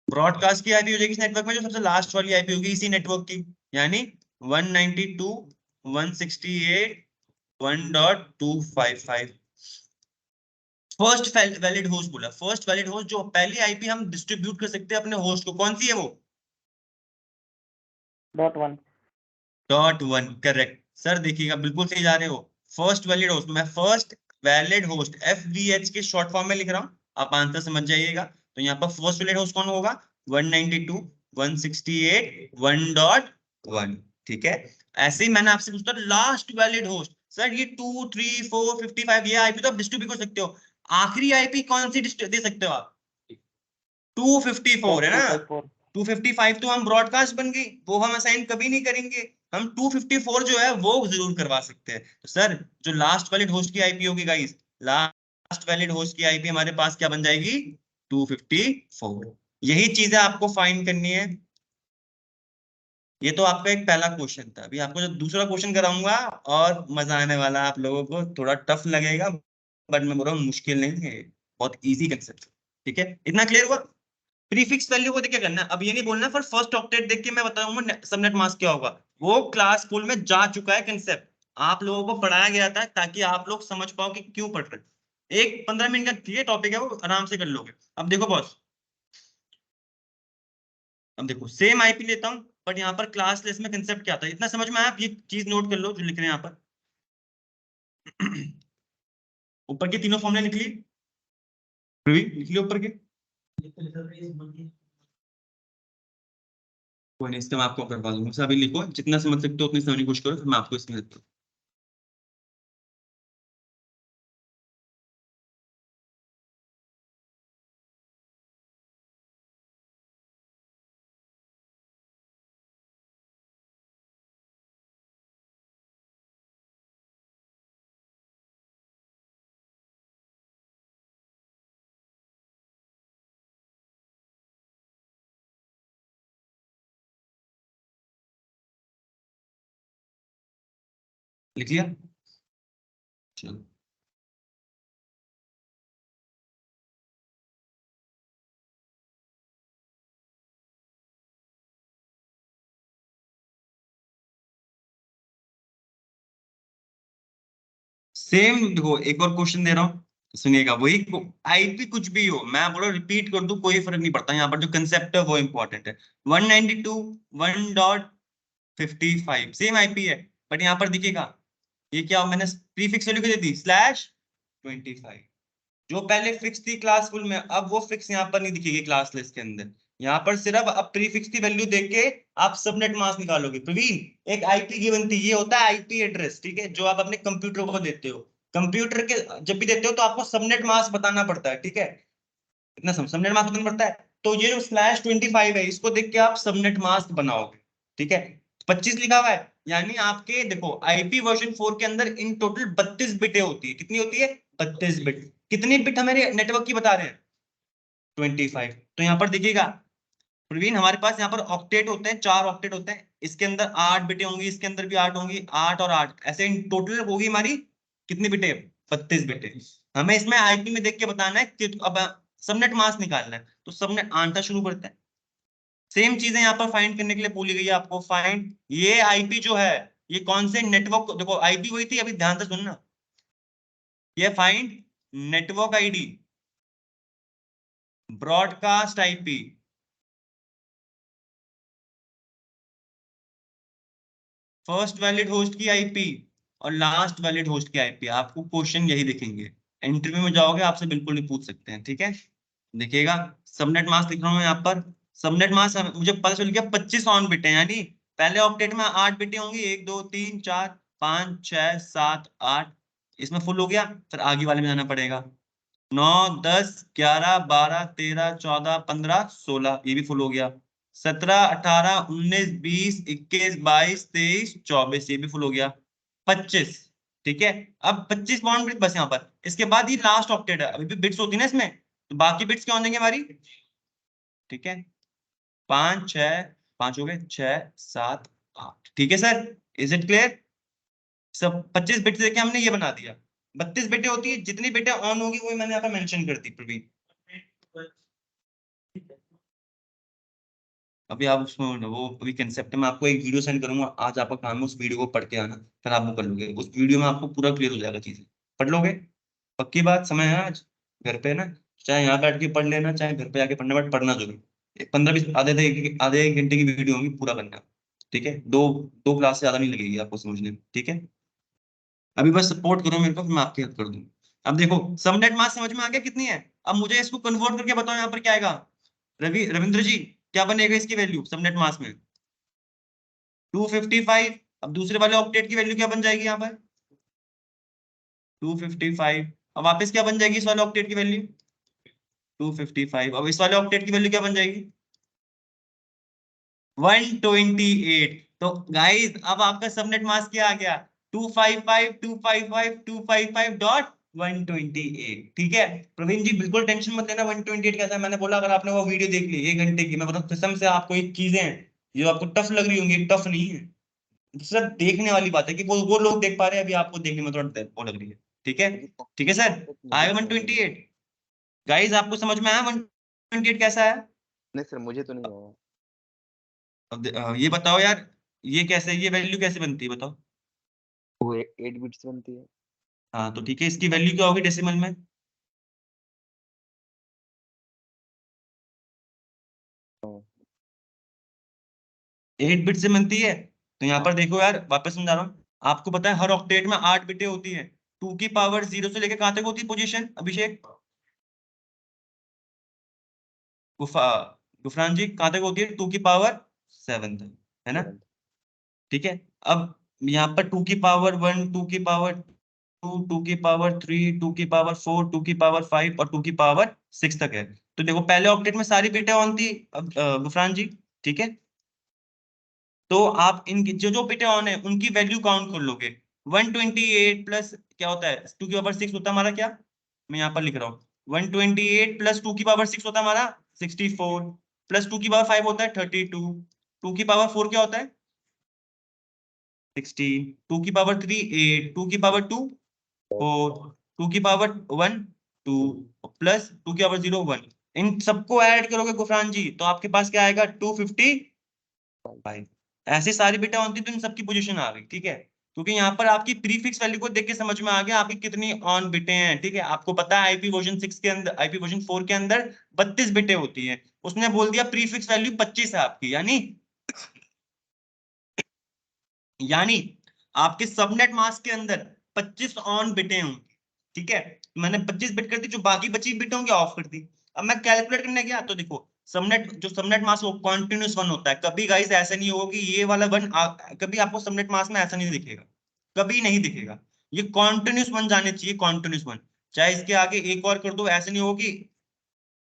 ब्रॉडकास्ट की आईपी हो जाएगी इस नेटवर्क में जो सबसे लास्ट वाली आईपी होगी इसी नेटवर्क की, यानी 192.168.1.255। फर्स्ट वैलिड होस्ट बोला, फर्स्ट वैलिड होस्ट जो पहली आईपी हम डिस्ट्रीब्यूट कर सकते हैं अपने होस्ट को, कौन सी है वो, .1 .1 करेक्ट सर, देखिएगा बिल्कुल सही जा रहे हो। फर्स्ट वैलिड होस्ट, मैं फर्स्ट वैलिड होस्ट FVH के शॉर्ट फॉर्म में लिख रहा हूँ, आप आंसर समझ जाइएगा। तो यहाँ पर फर्स्ट वैलिड होस्ट कौन होगा, 192.168.1.1, ठीक है। ऐसे ही मैंने आपसे पूछा लास्ट वैलिड होस्ट, सर ये 2 3 4 55 ये आईपी तो आप डिस्ट्रीब्यूट कर सकते हो, आखिरी आईपी कौन सी दे सकते हो आप, 254 है ना, 254 255 तो हम ब्रॉडकास्ट बन गई, वो हम असाइन कभी नहीं करेंगे, हम 254 जो है वो जरूर करवा सकते हैं। तो सर जो लास्ट वैलिड होस्ट की आईपी होगी गाइस, लास्ट वैलिड होस्ट की आईपी हमारे पास क्या बन जाएगी 254, यही चीजें आपको फाइंड करनी है। ये तो आपका एक पहला क्वेश्चन था, अभी आपको जो दूसरा क्वेश्चन कराऊंगा और मजा आने वाला है, आप लोगों को थोड़ा टफ लगेगा, बट मैं बोल रहा हूँ मुश्किल नहीं है, बहुत इजी कंसेप्ट, ठीक है, इतना क्लियर हुआ। प्रीफिक्स वैल्यू को देख के करना है, अब ये नहीं बोलना फॉर फर्स्ट ऑक्टेट देख के मैं बताऊंगा सबनेट मास्क क्या होगा, वो क्लास स्कूल में जा चुका है कंसेप्ट, आप लोगों को पढ़ाया गया था ताकि आप लोग समझ पाओ कि क्यों पढ़ रहे, एक 15 मिनट का ठीक है टॉपिक है, वो आराम से कर लोगे। अब देखो बॉस, अब देखो सेम आईपी लेता हूँ बट यहाँ पर क्लास लेस में कंसेप्ट क्या था, इतना समझ में आया, आप ये चीज नोट कर लो जो लिख रहे हैं यहाँ पर। ऊपर की तीनों फॉर्मूले निकली, लिख लियो ऊपर के, कोई नहीं इसका मैं आपको करवा दूंगा, अभी लिखो जितना समझ सकते हो उतनी समझने की कोशिश करो, फिर मैं आपको इसमें लिख लिया? चलो सेम देखो, एक और क्वेश्चन दे रहा हूँ, सुनिएगा। वही आईपी कुछ भी हो, मैं बोलो रिपीट कर दूं, कोई फर्क नहीं पड़ता, यहाँ पर जो कंसेप्ट है वो इंपॉर्टेंट है। 192.1.55 सेम आईपी है, बट यहाँ पर दिखेगा ये क्या, मैंने प्रीफिक्स वैल्यू क्या दे दी, /25। जो पहले फिक्स थी क्लास फुल में, अब वो फिक्स यहाँ पर नहीं दिखेगी क्लास लिस्ट के अंदर। यहाँ पर सिर्फ अब प्रीफिक्स की वैल्यू देख के आप सबनेट मास्क निकालोगे। प्रवीण, एक आईपी गिवन थी, ये होता है आईपी एड्रेस, ठीक है, जो आप अपने कंप्यूटर को देते हो। कंप्यूटर के जब भी देते हो तो आपको सबनेट मास्क बताना पड़ता है, ठीक है, इतना सबनेट मास्क बताना पड़ता है। तो ये जो /25 है, इसको देख के आप सबनेट मास्क बनाओगे, ठीक है। 25 लिखा हुआ है, यानी आपके देखो आईपी वर्जन 4 के अंदर इन टोटल 32 बिटें होती है। कितनी होती है? 32 बिट। कितनी बिट हमारे नेटवर्क की बता रहे हैं? 25। तो यहाँ पर देखिएगा प्रवीण, हमारे पास यहाँ पर ऑक्टेट होते हैं, 4 ऑक्टेट होते हैं, इसके अंदर 8 बिटें होंगी, इसके अंदर भी 8 होंगी, 8 और 8 ऐसे इन टोटल होगी हमारी कितनी बिटें? 32 बिटें। हमें इसमें आईपी में देख के बताना है कि अब सबनेट मास्क निकालना है, तो सबनेट आंटा शुरू करते हैं। सेम चीजें यहाँ पर फाइंड करने के लिए बोली गई है आपको। फाइंड ये आईपी जो है, ये कौन से नेटवर्क, देखो आईपी वही थी, अभी ध्यान से सुनना, ये find network ID, broadcast IP, first valid host की आईपी और लास्ट वैलिड होस्ट की आईपी। आपको क्वेश्चन यही दिखेंगे, इंटरव्यू में जाओगे आपसे बिल्कुल नहीं पूछ सकते हैं, ठीक है। देखिएगा सबनेट मास्क लिख रहा हूँ मैं यहाँ पर। सबनेट मास्क मुझे पता चल गया 25 ऑन बिट है, यानी पहले ऑक्टेट में 8 बिटें होंगी, 1 2 3 4 5 6 7 8, इसमें फुल हो गया, फिर आगे वाले में जाना पड़ेगा। 9 10 11 12 13 14 15 16, ये भी फुल हो गया। 17 18 19 20 21 22 23 24, ये भी फुल हो गया। 25, ठीक है। अब 25 बाउंड बिट बस यहाँ पर, इसके बाद ये लास्ट ऑक्टेट है, अभी भी बिट्स होती है ना इसमें, तो बाकी बिट्स क्या हो जाएंगे हमारी, ठीक है। 5 6, 5 हो गए, 6 7 8, ठीक है सर, इज इट क्लियर? सब 25 बिट से हमने ये बना दिया। 32 बिटें होती है, जितनी बिटें ऑन होगी वही मैंने यहाँ पर मेंशन कर दी प्रवीण। अभी आप उसमें वो अभी कंसेप्ट में आपको एक वीडियो सेंड करूंगा, आज आपका काम है उस वीडियो को पढ़ के आना, फिर आप वो कर लोगे, उस वीडियो में आपको पूरा क्लियर हो जाएगा चीजें, पढ़ लोगे। पक्की बात, समय है आज घर पे ना, चाहे यहाँ बैठ के पढ़ लेना चाहे घर पे जाके पढ़ना, बट पढ़ना जरूर। 15 20 आधे एक घंटे की वीडियो होगी, पूरा करना, ठीक है। दो दो क्लास से ज्यादा नहीं लगेगी आपको समझने में, ठीक है। अभी बस सपोर्ट करो मेरे को, फिर मैं आपकी हेल्प कर दूंगा। अब देखो सबनेट मास्क समझ में आ गया कितनी है, अब मुझे इसको कन्वर्ट करके बताओ यहाँ पर क्या आएगा। रविंद्र जी, क्या बनेगा इसकी वैल्यू सबनेट मास्क में? 255। अब दूसरे वाले ऑक्टेट की वैल्यू क्या बन जाएगी यहाँ पर? 255। अब वापस क्या बन जाएगी इस वाले ऑक्टेट की वैल्यू? 255। अब इस वाले ऑक्टेट की वैल्यू क्या बन जाएगी? 128। तो गाइस अब आपका सबनेट मास्क क्या आ गया? 255.255.128, ठीक है। प्रवीण जी बिल्कुल टेंशन मत लेना, 128 कैसा है, मैंने बोला अगर आपने वो वीडियो देख ली 1 घंटे की, मैं बताऊं कसम से आपको, एक चीजें हैं जो आपको टफ लग रही होंगी, टफ नहीं है, सिर्फ देखने वाली बात है कि वो लोग देख पा रहे हैं, अभी आपको देखने में थोड़ा वो लग रही है, ठीक है। मुझे ठीक है सर, मुझे आएगा तो वन नहीं ट्वेंटी आया। एट गाइज आपको समझ में आया 128 कैसा है? नहीं सर, मुझे तो नहीं आया। अब ये बताओ यार, ये कैसे, ये वैल्यू कैसे बनती है बताओ? वो 8 बिट्स बनती है। हाँ तो ठीक है, इसकी वैल्यू क्या होगी डेसिमल में? हाँ। 8 बिट से बनती है। तो यहाँ पर देखो यार, वापस समझा रहा हूँ, आपको पता है हर ऑक्टेट में 8 बिटें होती है। 2 की पावर 0 से लेकर कहाँ तक होती है पोजीशन, अभिषेक, गुफा, गुफरान जी, कहाँ तक होती है? 2 की पावर 7 तक, है ना? 7। ठीक है। अब यहाँ पर 2 की पावर 1, 2 की पावर 2, 2 की पावर 3, 2 की पावर 4, 2 की पावर 5 और 2 की पावर 6 तक है। तो देखो पहले ऑक्टेट में सारी बिटें ऑन थी, अब गुफरान जी, ठीक है। तो आप इनकी जो जो बिटें ऑन है उनकी वैल्यू काउंट कर लोगे। 128 प्लस क्या होता है, 2 की पावर 6 होता है हमारा, क्या मैं यहाँ पर लिख रहा हूँ, 128 प्लस 2 की पावर 6 होता है हमारा 64, प्लस 2 की पावर 5 होता है 32, 2 की पावर 4 क्या होता है 16, 2 की पावर 3 8, 2 की पावर 2 4, 2 की पावर 1 2 प्लस 2 की पावर 0 1। इन सबको ऐड करोगे गुफरान जी तो आपके पास क्या आएगा 255। ऐसे सारी बिटें होती तो इन सबकी पोजीशन आ गई, ठीक है। क्योंकि यहाँ पर आपकी प्रीफिक्स वैल्यू को देख के समझ में आ गया आपकी कितनी ऑन बिटें हैं, ठीक है। आपको पता है आईपी वर्जन 6 के अंदर, आईपी वर्जन 4 के अंदर 32 बिटें होती हैं। उसने बोल दिया प्रीफिक्स वैल्यू 25 है आपकी, यानी आपके सबनेट मास्क के अंदर 25 ऑन बिटें होंगी, ठीक है। मैंने 25 बिट कर दी, जो बाकी बची बिटें होंगी ऑफ कर दी। अब मैं कैलकुलेट करने गया तो देखो सबनेट मास्क वो कॉन्टिन्यूस वन होता है। कभी गाइस ऐसा नहीं होगा कि ये वाला वन कभी आपको सबनेट मास्क में ऐसा नहीं दिखेगा, कभी नहीं दिखेगा। ये कॉन्टिन्यूस वन जाने चाहिए, कॉन्टिन्यूस वन। चाहे इसके आगे एक और कर दो, ऐसे नहीं होगी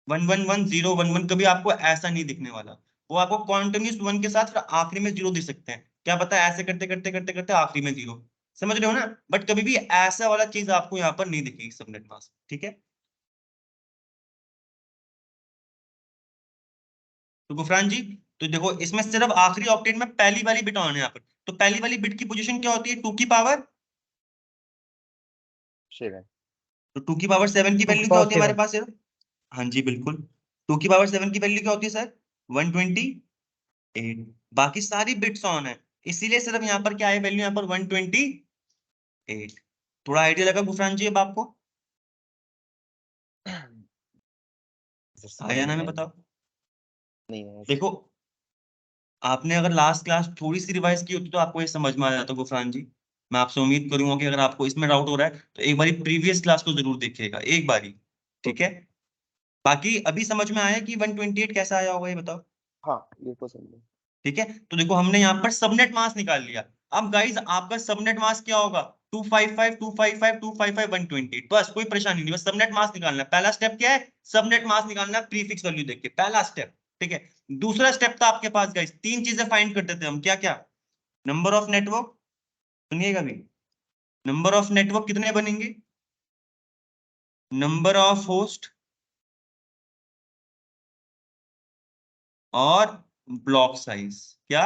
1 1 1 0 1 1, कभी आपको ऐसा नहीं दिखने वाला। वो आपको कॉन्टिन्यूस वन के साथ फिर आखिरी में 0 दे सकते हैं, क्या पता ऐसे करते करते करते करते आखिरी में 0। समझ रहे हो ना। बट कभी भी ऐसा वाला चीज आपको यहाँ पर नहीं दिखेगी सबनेट मास्क, ठीक है। तो गुफरान जी, तो देखो इसमें सिर्फ आखिरी ऑक्टेट में पहली वाली बिट ऑन है यहाँ पर। तो पहली वाली बिट की पोजीशन क्या होती है 2 की पावर, 7। तो 2 की पावर 7 की 2 की वैल्यू क्या पावर होती है हमारे 7। पास सिर्फ। हाँ जी बिल्कुल, 2 की पावर 7 की वैल्यू क्या होती है सर 128। बाकी सारी बिट्स ऑन है, इसीलिए सिर्फ यहाँ पर क्या है वैल्यू यहाँ पर 128। थोड़ा आइडिया लगा गुफरान जी अब आपको, आया ना मैं बताओ। नहीं है देखो आपने अगर लास्ट क्लास थोड़ी सी रिवाइज की होती तो आपको ये समझ में आ जाता गुफरान जी। मैं आपसे उम्मीद करूंगा कि अगर आपको इसमें डाउट हो रहा है तो एक बारी प्रीवियस क्लास को जरूर देखिएगा एक बारी, ठीक है। बाकी अभी समझ में आया कि 128 कैसा आया होगा ये बताओ। हाँ, ये तो समझे। ठीक है, तो देखो हमने यहाँ पर सबनेट मास निकाल लिया। अब गाइज आपका सबनेट मास क्या होगा 255 255 255 128, बस कोई परेशानी नहीं, बस सबनेट मास निकालना है। पहला स्टेप क्या है, सबनेट मास निकालना है प्रीफिक्स वैल्यू देख के, पहला स्टेप, ठीक है। दूसरा स्टेप था आपके पास गाइज, तीन चीजें फाइंड करते थे हम, क्या क्या, नंबर ऑफ नेटवर्क, सुनिएगा भी, नंबर ऑफ नेटवर्क कितने बनेंगे, नंबर ऑफ होस्ट और ब्लॉक साइज, क्या,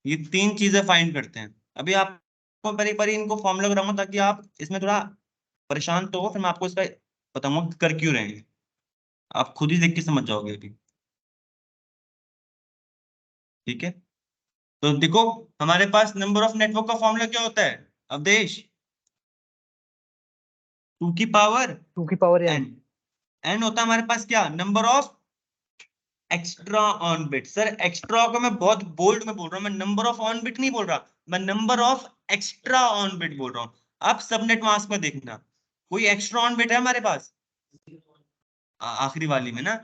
ये तीन चीजें फाइंड करते हैं। अभी आपको बारी बारी इनको फॉर्मूला कराऊंगा ताकि आप इसमें थोड़ा परेशान तो हो, फिर मैं आपको इसका बताऊंगा कि कर क्यों रहे हैं, आप खुद ही देख के समझ जाओगे अभी, ठीक है। तो देखो हमारे पास नंबर ऑफ नेटवर्क का फॉर्मूला क्या होता है अवधेश, 2 की पावर 2 की पावर n। n, n होता है हमारे पास क्या, number of extra on bit. Sir extra को मैं बहुत बोल्ड में बोल रहा हूँ, मैं नंबर ऑफ ऑन बिट नहीं बोल रहा, मैं number of extra on bit बोल रहा हूँ। अब सबनेट मास्क में देखना कोई एक्स्ट्रा ऑन बिट है हमारे पास आखिरी वाली में ना,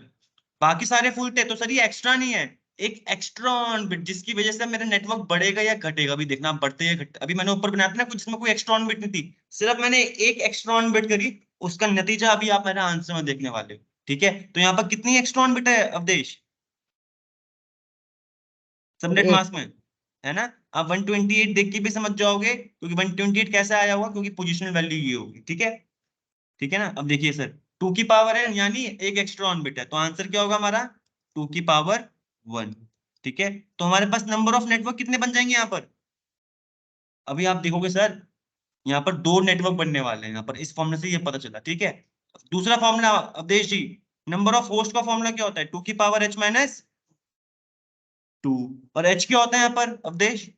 बाकी सारे फुल थे, तो सर ये एक्स्ट्रा नहीं है, एक एक्स्ट्रा ऑन बिट जिसकी वजह से मेरा नेटवर्क बढ़ेगा या घटेगा, भी देखना बढ़ते या घटे। अभी मैंने ऊपर बनाया था ना कुछ जिसमें कोई एक्स्ट्रा ऑन बिट नहीं थी, सिर्फ मैंने एक एक्स्ट्रा ऑन बिट करी, उसका नतीजा अभी आप मेरा आंसर में देखने वाले हो, ठीक है। तो यहाँ पर कितनी एक्स्ट्रा ऑन बिट है अवधेश सबनेट एक। मास्क में, है ना। अब 128 देख के भी समझ जाओगे क्योंकि 128 कैसे आया हुआ, क्योंकि पोजिशनल वैल्यू ये होगी, ठीक है। ठीक है ना। अब देखिए सर 2 की पावर है यानी एक एक्स्ट्रा ऑन बिट है, तो आंसर क्या होगा हमारा 2 की पावर 1, ठीक है। तो हमारे पास नंबर ऑफ नेटवर्क कितने बन जाएंगे यहाँ पर, अभी आप देखोगे सर यहाँ पर 2 नेटवर्क बनने वाले हैं यहाँ पर, इस फॉर्मूले से ये पता चला, ठीक है। दूसरा formula Avdhesh ji, number of host का फॉर्मूला क्या होता है 2 की पावर h माइनस 2, और h क्या होता है यहाँ पर अवधेश,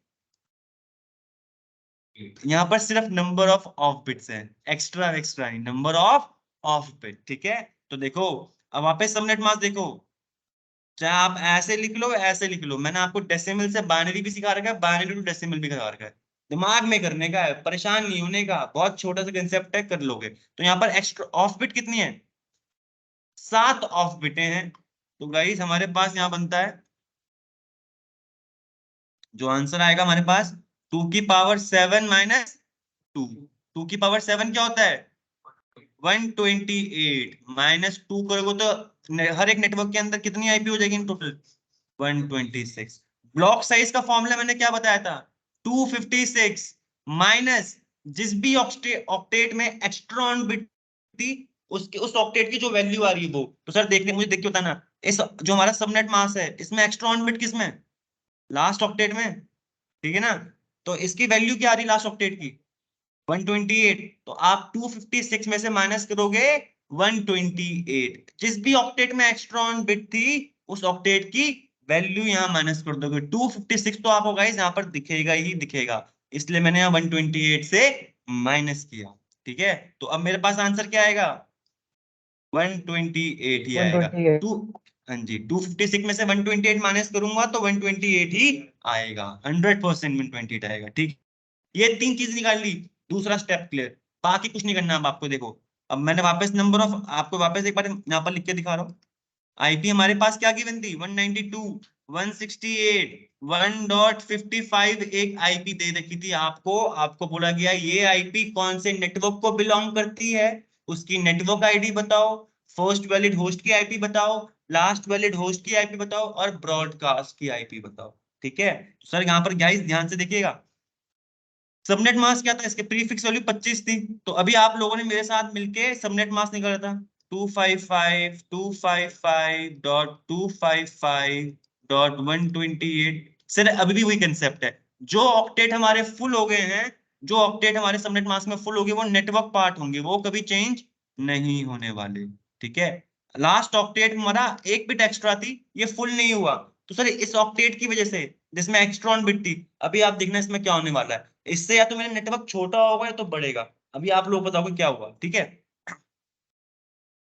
यहाँ पर सिर्फ नंबर ऑफ बिट्स है, एक्स्ट्रा एक्स्ट्रा नहीं, नंबर ऑफ बिट, ठीक है। तो देखो अब वहां पे सबनेट मास्क देखो, चाहे आप ऐसे लिख लो ऐसे लिख लो, मैंने आपको डेसिमल से बाइनरी भी सिखा रखा है, बाइनरी टू डेसिमल भी सिखा रखा है, दिमाग में करने का है, परेशान नहीं होने का, बहुत छोटा सा कंसेप्ट है, कर लोगे। तो यहाँ पर एक्स्ट्रा ऑफ बिट कितनी है 7 ऑफ बिटें हैं। तो गाइस हमारे पास यहाँ बनता है जो आंसर आएगा हमारे पास 2 की पावर 7 माइनस 2, 2 की पावर 7 क्या होता है 128 माइनस 2 करोगे तो हर एक नेटवर्क के अंदर कितनी आईपी हो जाएगी इन टोटल 126। ब्लॉक साइज का फॉर्मूला मैंने क्या बताया था 256 माइनस जिस भी ऑक्टेट में एक्स्ट्रॉन बिट थी उसके उस ऑक्टेट की जो वैल्यू आ रही है वो, तो सर देखने मुझे देख के बताना इस जो हमारा सबनेट मास है इसमें एक्स्ट्रॉन बिट किसमें लास्ट ऑक्टेट में ठीक है ना। तो इसकी वैल्यू क्या आ रही लास्ट ऑक्टेट की 128। तो आप 256 में से माइनस करोगे 128। जिस भी ऑक्टेट में एक्स्ट्रॉन बिट थी उस ऑक्टेट की वैल्यू यहाँ माइनस कर दोगे। 256 तो आपको गाइस यहाँ पर दिखेगा ही दिखेगा, इसलिए मैंने यहाँ 128 से माइनस किया। ठीक है, तो अब मेरे पास आंसर क्या आएगा 128 ही आएगा। 128। टू हाँ जी, 256 में से 128 माइनस करूंगा तो 128 ही आएगा। 100% 128 आएगा। ठीक, ये तीन चीज निकाल ली, दूसरा स्टेप क्लियर। बाकी कुछ नहीं करना अब आपको। देखो अब मैंने वापस नंबर ऑफ आपको वापस एक बार यहाँ पर लिख के दिखा रहा हूँ। आईपी हमारे पास क्या गिवन थी 192 168 1.55 एक आईपी दे रखी थी आपको। आपको बोला गया ये आईपी कौन से नेटवर्क को बिलोंग करती है, उसकी नेटवर्क आईडी बताओ, फर्स्ट वैलिड होस्ट की आईपी बताओ, लास्ट वैलिड होस्ट की आईपी बताओ और ब्रॉडकास्ट की आईपी बताओ। ठीक है, तो सर यहाँ पर गाइस ध्यान से देखिएगा, सबनेट मास्क क्या था, इसके प्रीफिक्स वैल्यू 25 थी। तो अभी आप लोगों ने मेरे साथ मिलके सबनेट मास्क निकाला था 255.255.255.128। सर अभी भी वही कंसेप्ट है। जो ऑक्टेट हमारे फुल हो गए हैं, जो ऑक्टेट हमारे सबनेट मास्क में फुल हो गए वो नेटवर्क पार्ट होंगे, वो कभी चेंज नहीं होने वाले। ठीक है, लास्ट ऑक्टेट हमारा एक बिट एक्स्ट्रा थी, ये फुल नहीं हुआ। तो सर इस ऑक्टेट की वजह से जिसमें एक्स्ट्रॉन बिट थी, अभी आप देखना इसमें क्या होने वाला है। इससे या तो मेरा नेटवर्क छोटा होगा या तो बढ़ेगा। अभी आप लोग बताओगे क्या हुआ। ठीक है,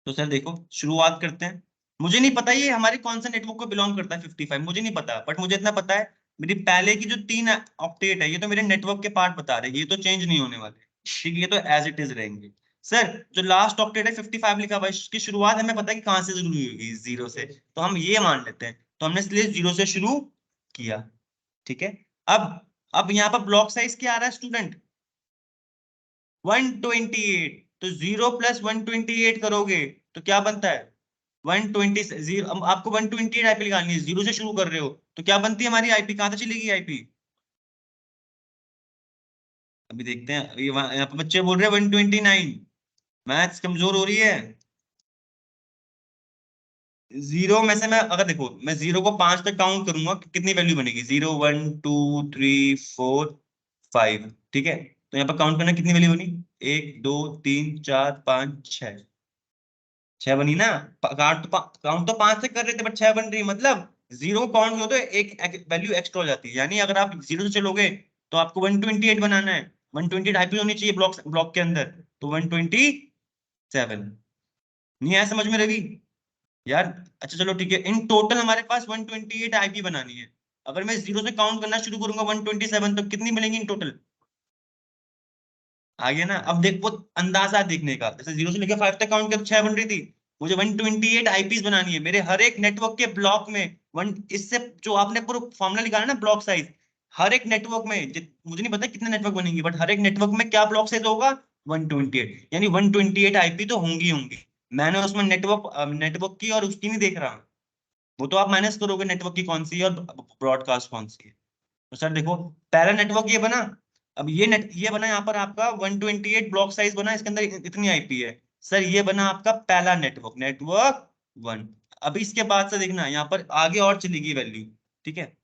तो सर देखो शुरुआत करते हैं। मुझे नहीं पता ये हमारे कौन सा नेटवर्क को बिलोंग करता है 55, मुझे नहीं पता, बट मुझे इतना पता है मेरी पहले की जो 3 ऑक्टेट है ये तो मेरे नेटवर्क के पार्ट बता रहे हैं, ये तो चेंज नहीं होने वाले। ठीक है, ये तो एज इट इज रहेंगे। सर जो लास्ट ऑक्टेट है 55 लिखा हुआ है, इसकी शुरुआत हमें पता है कि कहाँ से शुरू होगी, जीरो से, तो हम ये मान लेते हैं। तो हमने इसलिए जीरो से शुरू किया। ठीक है, अब यहाँ पर ब्लॉक साइज क्या आ रहा है स्टूडेंट 128। तो 0 + 128 करोगे तो क्या बनता है 120। जीरो आपको 128 आईपी निकालनी है, जीरो से शुरू कर रहे हो तो क्या बनती है हमारी आईपी, कहां से चलेगी आईपी। अभी देखते हैं, ये यहाँ पे बच्चे बोल रहे हैं 129। मैथ्स कमजोर हो रही है। जीरो में से मैं अगर देखो मैं जीरो को 5 तक काउंट करूंगा कितनी वैल्यू बनेगी 0 1 2 3 4 5। ठीक है, तो यहाँ पर काउंट करना कितनी वैल्यू बनी 1 2 3 4 5 6। 6 बनी ना। काउंट तो 5 से कर रहे थे बट 6 बन रही है, मतलब जीरो काउंट हो तो एक वैल्यू एक्स्ट्रा हो जाती है। यानी अगर आप जीरो से चलोगे तो आपको 128 बनाना है। 128 हाइपी होनी चाहिए ब्लॉक ब्लॉक के अंदर, तो 127। नहीं आया समझ में रवि यार। अच्छा चलो ठीक है, इन टोटल हमारे पास 128 आईपी बनानी है। अगर मैं जीरो से काउंट करना शुरू करूंगा 127 तो कितनी मिलेंगी इन टोटल, आ गया ना। अब देख वो अंदाजा देखने का, जैसे 0 से लेकर 5 तक काउंट कर 6 बन रही थी, मुझे 128 आईपीस बनानी है मेरे हर एक नेटवर्क के ब्लॉक में। वन इससे जो आपने पूरा फॉर्मूला निकाला ना ब्लॉक साइज, हर एक नेटवर्क में मुझे नहीं पता कितने नेटवर्क बनेंगे बट हर एक नेटवर्क में क्या ब्लॉक साइज होगा 128, यानी 128 आईपी तो होंगी होंगी। मैंने उसमें नेटवर्क की और उसकी नहीं देख रहा, वो तो आप माइनस करोगे नेटवर्क की कौन सी है और ब्रॉडकास्ट कौन सी है। तो सर देखो पहला नेटवर्क ये बना। अब ये बना यहाँ पर आपका 128 ब्लॉक साइज बना, इसके अंदर इतनी आईपी है। सर ये बना आपका पहला नेटवर्क, नेटवर्क 1। अभी इसके बाद से देखना यहाँ पर आगे और चलेगी वैल्यू। ठीक है,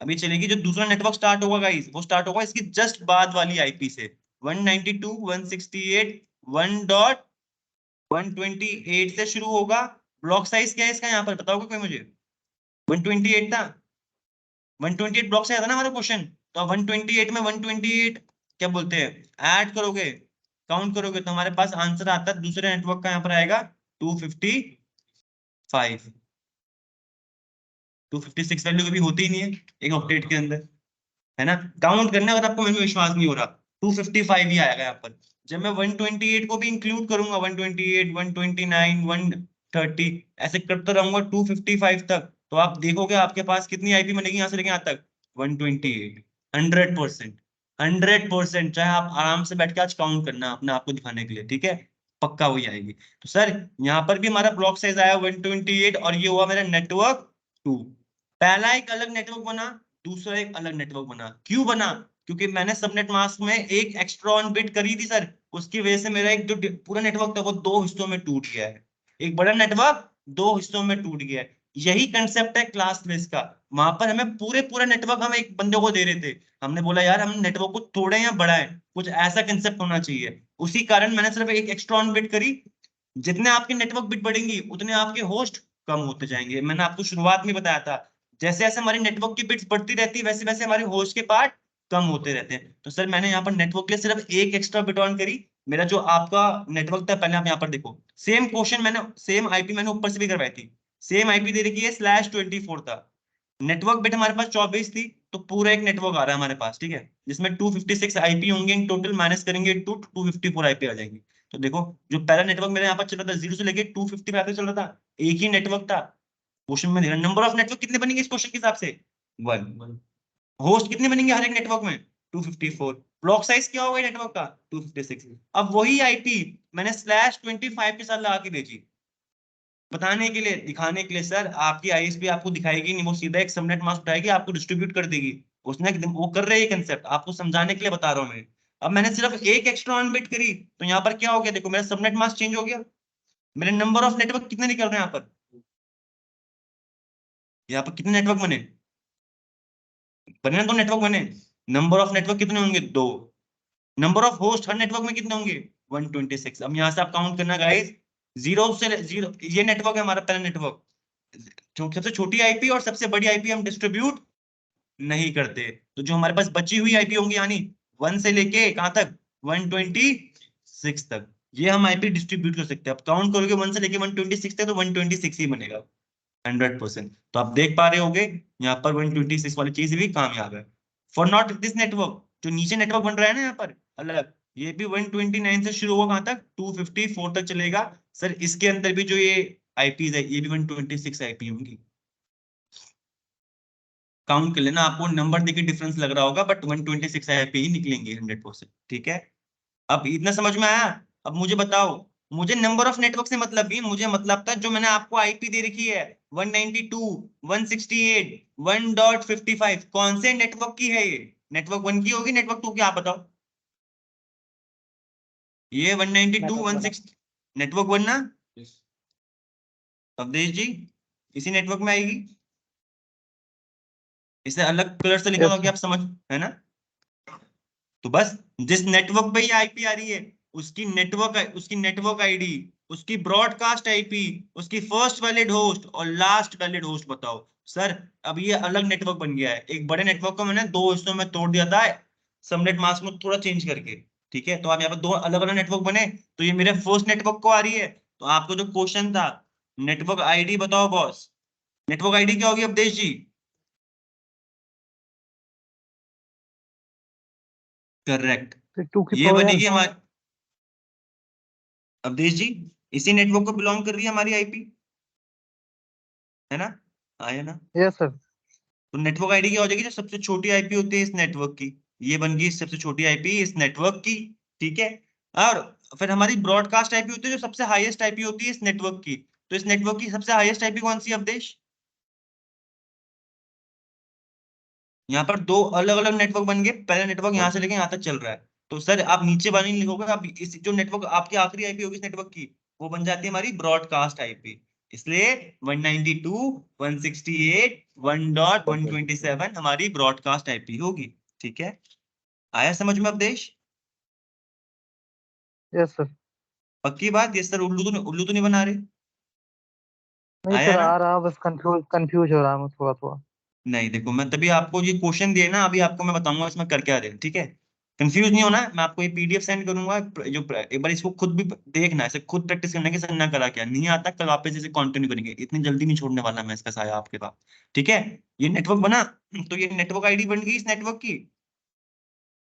अभी चलेगी जो दूसरा नेटवर्क स्टार्ट होगा गाइस, वो स्टार्ट होगा इसकी जस्ट बाद वाली आईपी से 192 168 1.128 से शुरू होगा। ब्लॉक साइज क्या है इसका यहाँ पर बताओगे कोई मुझे 128 था, 128 ब्लॉक से आता ना हमारा क्वेश्चन। तो 128 में 128 क्या बोलते हैं ऐड करोगे, काउंट करोगे तो हमारे पास आंसर आता है दूसरे नेटवर्क का यहाँ पर आएगा 255। 256 वैल्यू कभी होती ही नहीं है एक ऑक्टेट के अंदर, है ना। काउंट करना अगर आपको मेरे में विश्वास नहीं हो रहा, 255 ही आएगा यहाँ पर। जब मैं 128 को भी इंक्लूड करूंगा 128 129 130 ऐसे करता रहूंगा 255 तक, तो आप देखोगे आपके पास कितनी आईपी बनेगी यहाँ से लेके यहाँ तक 128। 100%, 100%, चाहे आप आराम से बैठ के आज काउंट करना अपने आप को दिखाने के लिए। ठीक है, पक्का वही आएगी। तो सर यहाँ पर भी हमारा ब्लॉक साइज आया 128 और ये हुआ मेरा नेटवर्क 2। पहला एक अलग नेटवर्क बना, दूसरा एक अलग नेटवर्क बना। क्यों बना, क्योंकि मैंने सबनेट मास्क में एक एक्स्ट्रा ऑन बिट करी थी सर, उसकी वजह से मेरा एक जो पूरा नेटवर्क था वो दो हिस्सों में टूट गया है। एक बड़ा नेटवर्क दो हिस्सों में टूट गया है। यही कंसेप्ट है क्लास ट्रेस का। वहां पर हमें पूरा नेटवर्क हम एक बंदे को दे रहे थे, हमने बोला यार हम नेटवर्क को थोड़े या बढ़ाएं, कुछ ऐसा कंसेप्ट होना चाहिए। उसी कारण मैंने सिर्फ एक एक्स्ट्रा ऑन बिट करी। जितने आपके नेटवर्क बिट बढ़ेंगी उतने आपके होस्ट कम होते जाएंगे। मैंने आपको शुरुआत में बताया था, जैसे जैसे हमारी नेटवर्क की बिट्स बढ़ती रहती है वैसे वैसे हमारे होस्ट के पार्ट कम होते रहते हैं। तो सर मैंने यहाँ पर नेटवर्क के लिए सिर्फ एक एक्स्ट्रा बिट ऑन करी। मेरा जो आपका नेटवर्क था, पहले आप यहाँ पर देखो, सेम क्वेश्चन मैंने, सेम आईपी मैंने ऊपर से भी करवाई थी, सेम आईपी दे रखी है, /24 था। नेटवर्क बिट हमारे पास 24 थी, तो पूरा एक नेटवर्क आ रहा है हमारे पास, ठीक है, जिसमें 256 आईपी होंगे इन टोटल, माइनस करेंगे 254 आईपी आ जाएंगे। तो देखो, जो पहला नेटवर्क मेरे यहाँ पर चल रहा था 0 से लेके 250 पे आते चल रहा था, एक ही नेटवर्क था। क्वेश्चन में दे रहा नंबर ऑफ नेटवर्क कितने बनेंगे इस क्वेश्चन के हिसाब से, 1। होस्ट कितने बनेंगे हर एक नेटवर्क में, 254। ब्लॉक साइज क्या होगा नेटवर्क का, 256। अब वही आईपी मैंने /25 के साथ लगा के भेजी, बताने के लिए, दिखाने के लिए सर आपकी आईएसपी आपको दिखाएगी नहीं, वो सीधा एक सबनेट मास्क उठाएगी, आपको डिस्ट्रीब्यूट कर देगी। उसने वो कर रहे हैं कंसेप्ट, आपको समझाने के लिए बता रहा हूँ मैं। अब मैंने सिर्फ एक एक्स्ट्रा ऑन बिट करी, तो यहाँ पर क्या हो गया, देखो मेरा सबनेट मास्क चेंज हो गया। मेरे नंबर ऑफ नेटवर्क कितने निकल रहे हैं यहाँ पर, यहाँ पर कितने नेटवर्क बने, बने ना 2 नेटवर्क बने। नंबर ऑफ नेटवर्क कितने होंगे, 2। Number of host her network में कितने होंगे, 126। अब यहाँ से आप काउंट करना गाइस, 0 से 0, ये नेटवर्क है हमारा पहला नेटवर्क, सबसे छोटी आईपी और सबसे बड़ी आईपी हम डिस्ट्रीब्यूट नहीं करते। तो जो हमारे पास बची हुई आईपी होंगी, यानी 1 से लेके कहां तक, 126 तक, ये हम आईपी डिस्ट्रीब्यूट कर सकते हैं। अब काउंट करोगे 1 से लेके 126 तक, तो 126 ही बनेगा 100%। तो आप देख पा रहे होगे यहाँ पर 126 वाली चीज भी कामयाब है। फॉर नॉट दिस नेटवर्क, जो नीचे नेटवर्क बन रहा है ना यहाँ पर अलग, ये भी 129 से शुरू होगा, कहां तक, 254 तक चलेगा। सर इसके अंदर भी जो ये आईपीज है, ये भी 126 आईपी होंगी। काउंट कर लेना, आपको नंबर देखिए डिफरेंस लग रहा होगा, बट 126 आईपी ही निकलेंगे 100%, ठीक है। अब इतना समझ में आया। अब मुझे बताओ, मुझे नंबर ऑफ नेटवर्क से मतलब भी, मुझे मतलब था जो मैंने आपको आईपी दे रखी है 192 168 1.55, कौन से नेटवर्क की है ये, नेटवर्क 1 की होगी, नेटवर्क 2 की, आप बताओ। ये 192 160 नेटवर्क 1 ना, अवधेश जी, इसी नेटवर्क में आएगी। इसे अलग कलर से लिखा यस होगा कि आप समझ, है ना। तो बस जिस नेटवर्क पे ये आईपी आ रही है, उसकी नेटवर्क आईडी, उसकी ब्रॉडकास्ट आईपी, उसकी फर्स्ट वैलिड होस्ट और लास्ट वैलिड होस्ट बताओ। सर अब ये अलग नेटवर्क बन गया है, एक बड़े नेटवर्क को मैंने 2 हिस्सों में तोड़ दिया था, सबनेट मास्क में थोड़ा चेंज करके, ठीक है। तो आप यहाँ पर 2 अलग अलग नेटवर्क बने, तो ये मेरे फर्स्ट नेटवर्क को आ रही है। तो आपको जो क्वेश्चन था, नेटवर्क आईडी बताओ बॉस, नेटवर्क आईडी क्या होगी अवधेश जी, करेक्ट, फिर 2 की ये पावर n। बनेगी हमारी, अवधेश जी, इसी नेटवर्क को बिलोंग कर रही है हमारी आईपी, है ना, आया ना। Yes sir. तो नेटवर्क आईडी क्या हो जाएगी, जो सबसे छोटी आईपी होती है इस नेटवर्क की, ये बन गई सबसे छोटी आईपी इस नेटवर्क की, ठीक है। और फिर हमारी ब्रॉडकास्ट आईपी होती है जो सबसे हाईएस्ट आईपी होती है इस नेटवर्क की। तो इस नेटवर्क की सबसे हाईएस्ट आईपी कौन सी है अवधेश, यहाँ पर 2 अलग अलग नेटवर्क बन गए, पहला नेटवर्क यहाँ से लेके यहाँ तक चल रहा है। तो सर आप नीचे वाली नहीं लिखोगे, आप इस जो नेटवर्क आपकी आखिरी आईपी होगी इस नेटवर्क की, वो बन जाती है हमारी ब्रॉडकास्ट आईपी। इसलिए 192 168 1.127 हमारी ब्रॉडकास्ट आईपी होगी, ठीक है। आया समझ में अवधेश, यस सर। पक्की बात, ये सर उल्लू तो नहीं बना रहे, नहीं आया सर, ना। आ रहा, बस कंफ्यूज हो रहा हूँ थोड़ा थोड़ा। नहीं देखो, मैं तभी आपको ये क्वेश्चन दिए ना, अभी आपको मैं बताऊंगा इसमें कर क्या रहे हैं, ठीक है। कंफ्यूज नहीं होना, मैं आपको ये पीडीएफ सेंड करूंगा, जो एक बार इसको खुद भी देखना है, इसे खुद प्रैक्टिस करना है कि सर ना करा क्या, नहीं आता कल वापस इसे कंटिन्यू करेंगे, इतनी जल्दी नहीं छोड़ने वाला मैं इसका साया आपके पास, ठीक है। ये नेटवर्क बना, तो ये नेटवर्क आईडी बन गई इस नेटवर्क की,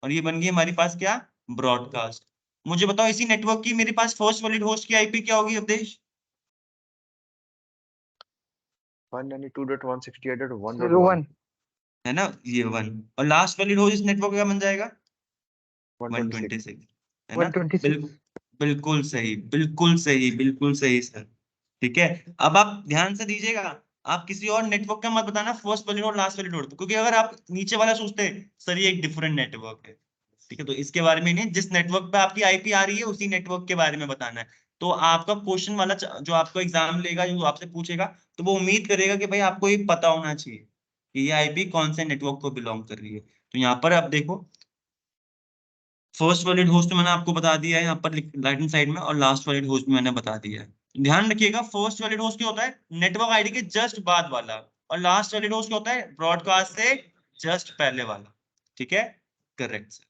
और ये बन गई हमारे पास क्या, ब्रॉडकास्ट। मुझे बताओ इसी नेटवर्क की मेरे पास फर्स्ट वैलिड होस्ट की आईपी क्या होगी अवधेश, 192.168.1.1 01। है ना, ये 1। और लास्ट वैलिड होस्ट इस नेटवर्क का बन जाएगा 126 126, है ना। 126। बिल्कुल, बिल्कुल सही, बिल्कुल सही, बिल्कुल सही सर, ठीक है। अब आप ध्यान से दीजिएगा, आप किसी और नेटवर्क का मत बताना फर्स्ट वैलिड और लास्ट वैलिड, क्योंकि अगर आप नीचे वाला सोचते हैं सर ये एक डिफरेंट नेटवर्क है, ठीक है, तो इसके बारे में नहीं, जिस नेटवर्क पे आपकी आईपी आ रही है उसी नेटवर्क के बारे में बताना है। तो आपका क्वेश्चन वाला जो आपको एग्जाम लेगा, जो आपसे पूछेगा, तो वो उम्मीद करेगा कि भाई आपको ये पता होना चाहिए, कि ये आईपी कौन से नेटवर्क को बिलोंग कर रही है। तो यहाँ पर आप देखो, फर्स्ट वैलिड होस्ट मैंने आपको बता दिया है यहाँ पर राइट हैंड साइड में, और लास्ट वैलिड होस्ट भी मैंने बता दिया है। ध्यान रखिएगा, फर्स्ट वैलिड होस्ट क्या होता है, नेटवर्क आईडी के जस्ट बाद वाला, और लास्ट वैलिड होस्ट क्या होता है, ब्रॉडकास्ट से जस्ट पहले वाला। ठीक है, करेक्ट सर।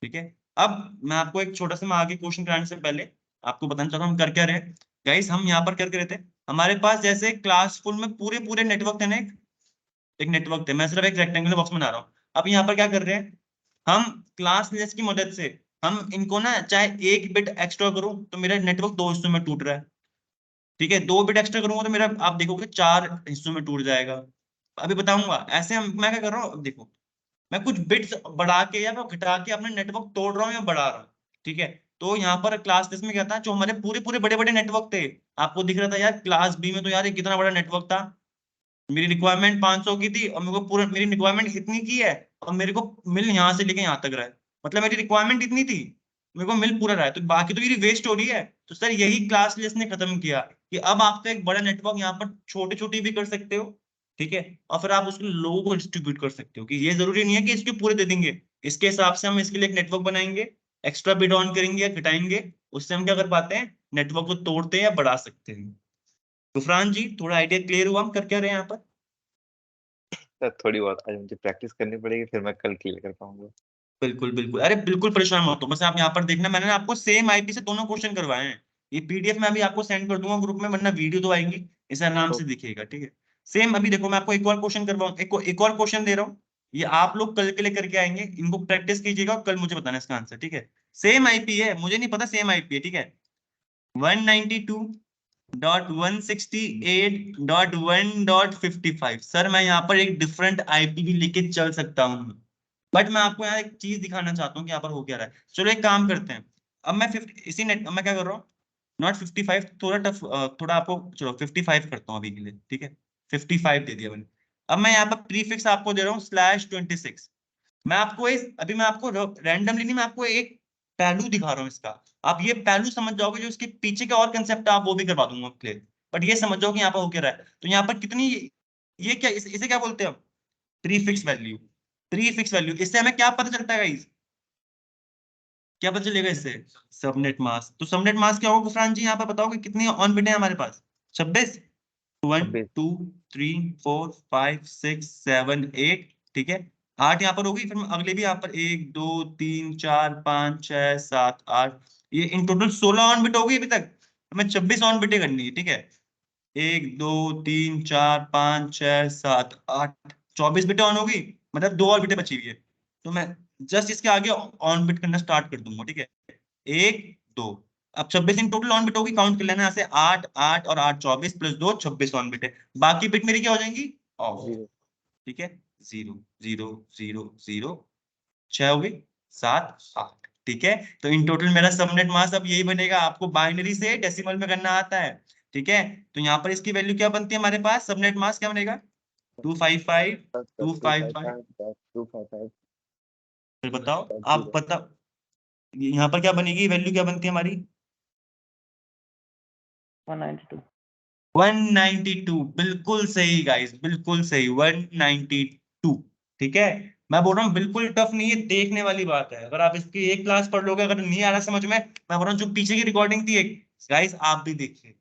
ठीक है, अब मैं आपको एक छोटा सा, मैं आगे क्वेश्चन कराने से पहले आपको बताना चाहता हूँ हम कर क्या रहे गाइस। हम यहाँ पर कर रहे थे, हमारे पास जैसे क्लास फुल में पूरे पूरे नेटवर्क थे ना, एक नेटवर्क थे, मैं सिर्फ एक रेक्टेंगुलर बॉक्स बना रहा हूँ। अब यहाँ पर क्या कर रहे हैं हम, क्लास लिस्ट की मदद से हम इनको ना, चाहे एक बिट एक्स्ट्रा करूं तो मेरा नेटवर्क दो हिस्सों में टूट रहा है। ठीक है, दो बिट एक्स्ट्रा करूंगा तो मेरा, आप देखोगे, चार हिस्सों में टूट जाएगा। अभी बताऊंगा ऐसे मैं क्या कर रहा हूँ। अब देखो, मैं कुछ बिट्स बढ़ा के या फिर घटा के अपने नेटवर्क तोड़ रहा हूँ या बढ़ा रहा हूँ। ठीक है, तो यहाँ पर क्लास लिस्ट में क्या था, जो हमारे पूरे पूरे बड़े बड़े नेटवर्क थे, आपको दिख रहा था यार क्लास बी में तो यार ये कितना बड़ा नेटवर्क था, मेरी रिक्वायरमेंट 500 की थी और मेरे को पूरा, मेरी रिक्वायरमेंट इतनी की है और मेरे को मिल यहाँ से लेके यहाँ तक रहा है, मतलब मेरी रिक्वायरमेंट इतनी थी, मेरे को मिल पूरा रहा है, तो बाकी तो मेरी वेस्ट हो रही है। तो सर यही क्लास लिस्ट ने खत्म किया कि अब आपका एक बड़ा नेटवर्क यहाँ पर छोटे छोटे भी कर सकते हो। ठीक है, और फिर आप उसके लोगों को डिस्ट्रीब्यूट कर सकते हो, कि ये जरूरी नहीं है कि इसके पूरे दे देंगे, इसके हिसाब से हम इसके लिए एक नेटवर्क बनाएंगे, एक्स्ट्रा बिट ऑन करेंगे या घटाएंगे, उससे हम क्या कर पाते हैं, नेटवर्क को तोड़ते हैं या बढ़ा सकते हैं। गुफरान जी, थोड़ा आइडिया क्लियर हुआ हम कर क्या रहे हैं यहाँ पर? सर थोड़ी बहुत आज मुझे प्रैक्टिस करनी पड़ेगी, फिर मैं कल क्लियर कर पाऊंगा। बिल्कुल बिल्कुल, अरे बिल्कुल परेशान मत हो, बस आप यहाँ पर देखना, मैंने आपको सेम आईपी से दोनों क्वेश्चन करवाए हैं। ये पीडीएफ में अभी आपको सेंड कर दूंगा ग्रुप में, वरना वीडियो तो आएंगी, इसे आराम से दिखेगा। ठीक है, सेम अभी देखो, मैं आपको एक और क्वेश्चन करवाऊँ, एक और क्वेश्चन दे रहा हूँ, ये आप लोग कल के लिए करके आएंगे, इनको प्रैक्टिस कीजिएगा और कल मुझे बताना इसका आंसर। ठीक है, सेम आईपी है, मुझे नहीं पता, सेम आईपी है। ठीक है, 192.168.1.55। सर मैं यहाँ पर एक डिफरेंट आईपी भी लेके चल सकता हूँ, बट मैं आपको यहाँ एक चीज दिखाना चाहता हूँ कि यहाँ पर हो क्या रहा है। चलो एक काम करते हैं, अब मैं 50 इसी नेट, मैं क्या कर रहा हूँ, नॉट 55, थोड़ा टफ, थोड़ा आपको, चलो 55 करता हूँ अभी के लिए। ठीक है, 55 दे दिया मैंने। अब मैं यहाँ पर प्रीफिक्स आपको दे रहा हूँ /26। मैं आपको इस, अभी मैं आपको रैंडमली नहीं, मैं आपको एक पहलू दिखा रहा हूँ इसका, आप ये पहलू समझ जाओगे, जो इसके पीछे के और कंसेप्ट आप वो भी करवा दूंगा क्लियर, बट ये समझ जाओ कि यहाँ पर हो क्या रहा है। तो यहाँ पर कितनी, ये क्या, इसे क्या बोलते हैं हम, प्रीफिक्स वैल्यू। प्रीफिक्स वैल्यू, इससे हमें क्या पता चलता है गाइस, क्या पता चलेगा इससे, सबनेट मास्क। तो सबनेट मास्क क्या होगा गुफरान जी, यहाँ पर बताओगे कितनी ऑन बिट है हमारे पास, 26, 1 26 2 3 4 5 6 7 8। ठीक है, 8 यहाँ पर होगी, फिर अगले भी यहाँ पर 1 2 3 4 5 6 7 8, ये इन टोटल 16 ऑन बिट होगी अभी तक, हमें 26 ऑन बिटें करनी है। ठीक है, 1 2 3 4 5 6 7 8, 24 बिटें ऑन होगी, मतलब 2 और बिटें बची हुई है। तो मैं जस्ट इसके आगे ऑन बिट करना स्टार्ट कर दूंगा। ठीक है, 1 2, अब 26 इन टोटल ऑन बिट होगी, काउंट कर लेना यहाँ से, 8 8 और 8 24 प्लस 2 26 ऑन बिट है, बाकी बिट मेरी क्या हो जाएंगी, ऑफ। 0। ठीक है, 0 0 0 0, 6 हो गई, 7 8। ठीक है, तो इन टोटल मेरा सबनेट मास्क अब यही बनेगा, आपको बाइनरी से डेसिमल में करना आता है। ठीक है, तो यहाँ पर इसकी वैल्यू क्या बनती है हमारे पास, सबनेट मास्क क्या बनेगा, 255 255। 255 फिर बताओ, आप 0। बताओ यहाँ पर क्या बनेगी, वैल्यू क्या बनती है हमारी, 192। 192, बिल्कुल सही गाइस, बिल्कुल सही, 192। ठीक है, मैं बोल रहा हूँ बिल्कुल टफ नहीं है, देखने वाली बात है, अगर आप इसकी एक क्लास पढ़ लोगे, अगर नहीं आ रहा समझ में, मैं बोल रहा हूँ जो पीछे की रिकॉर्डिंग थी एक, गाइस आप भी देखिए,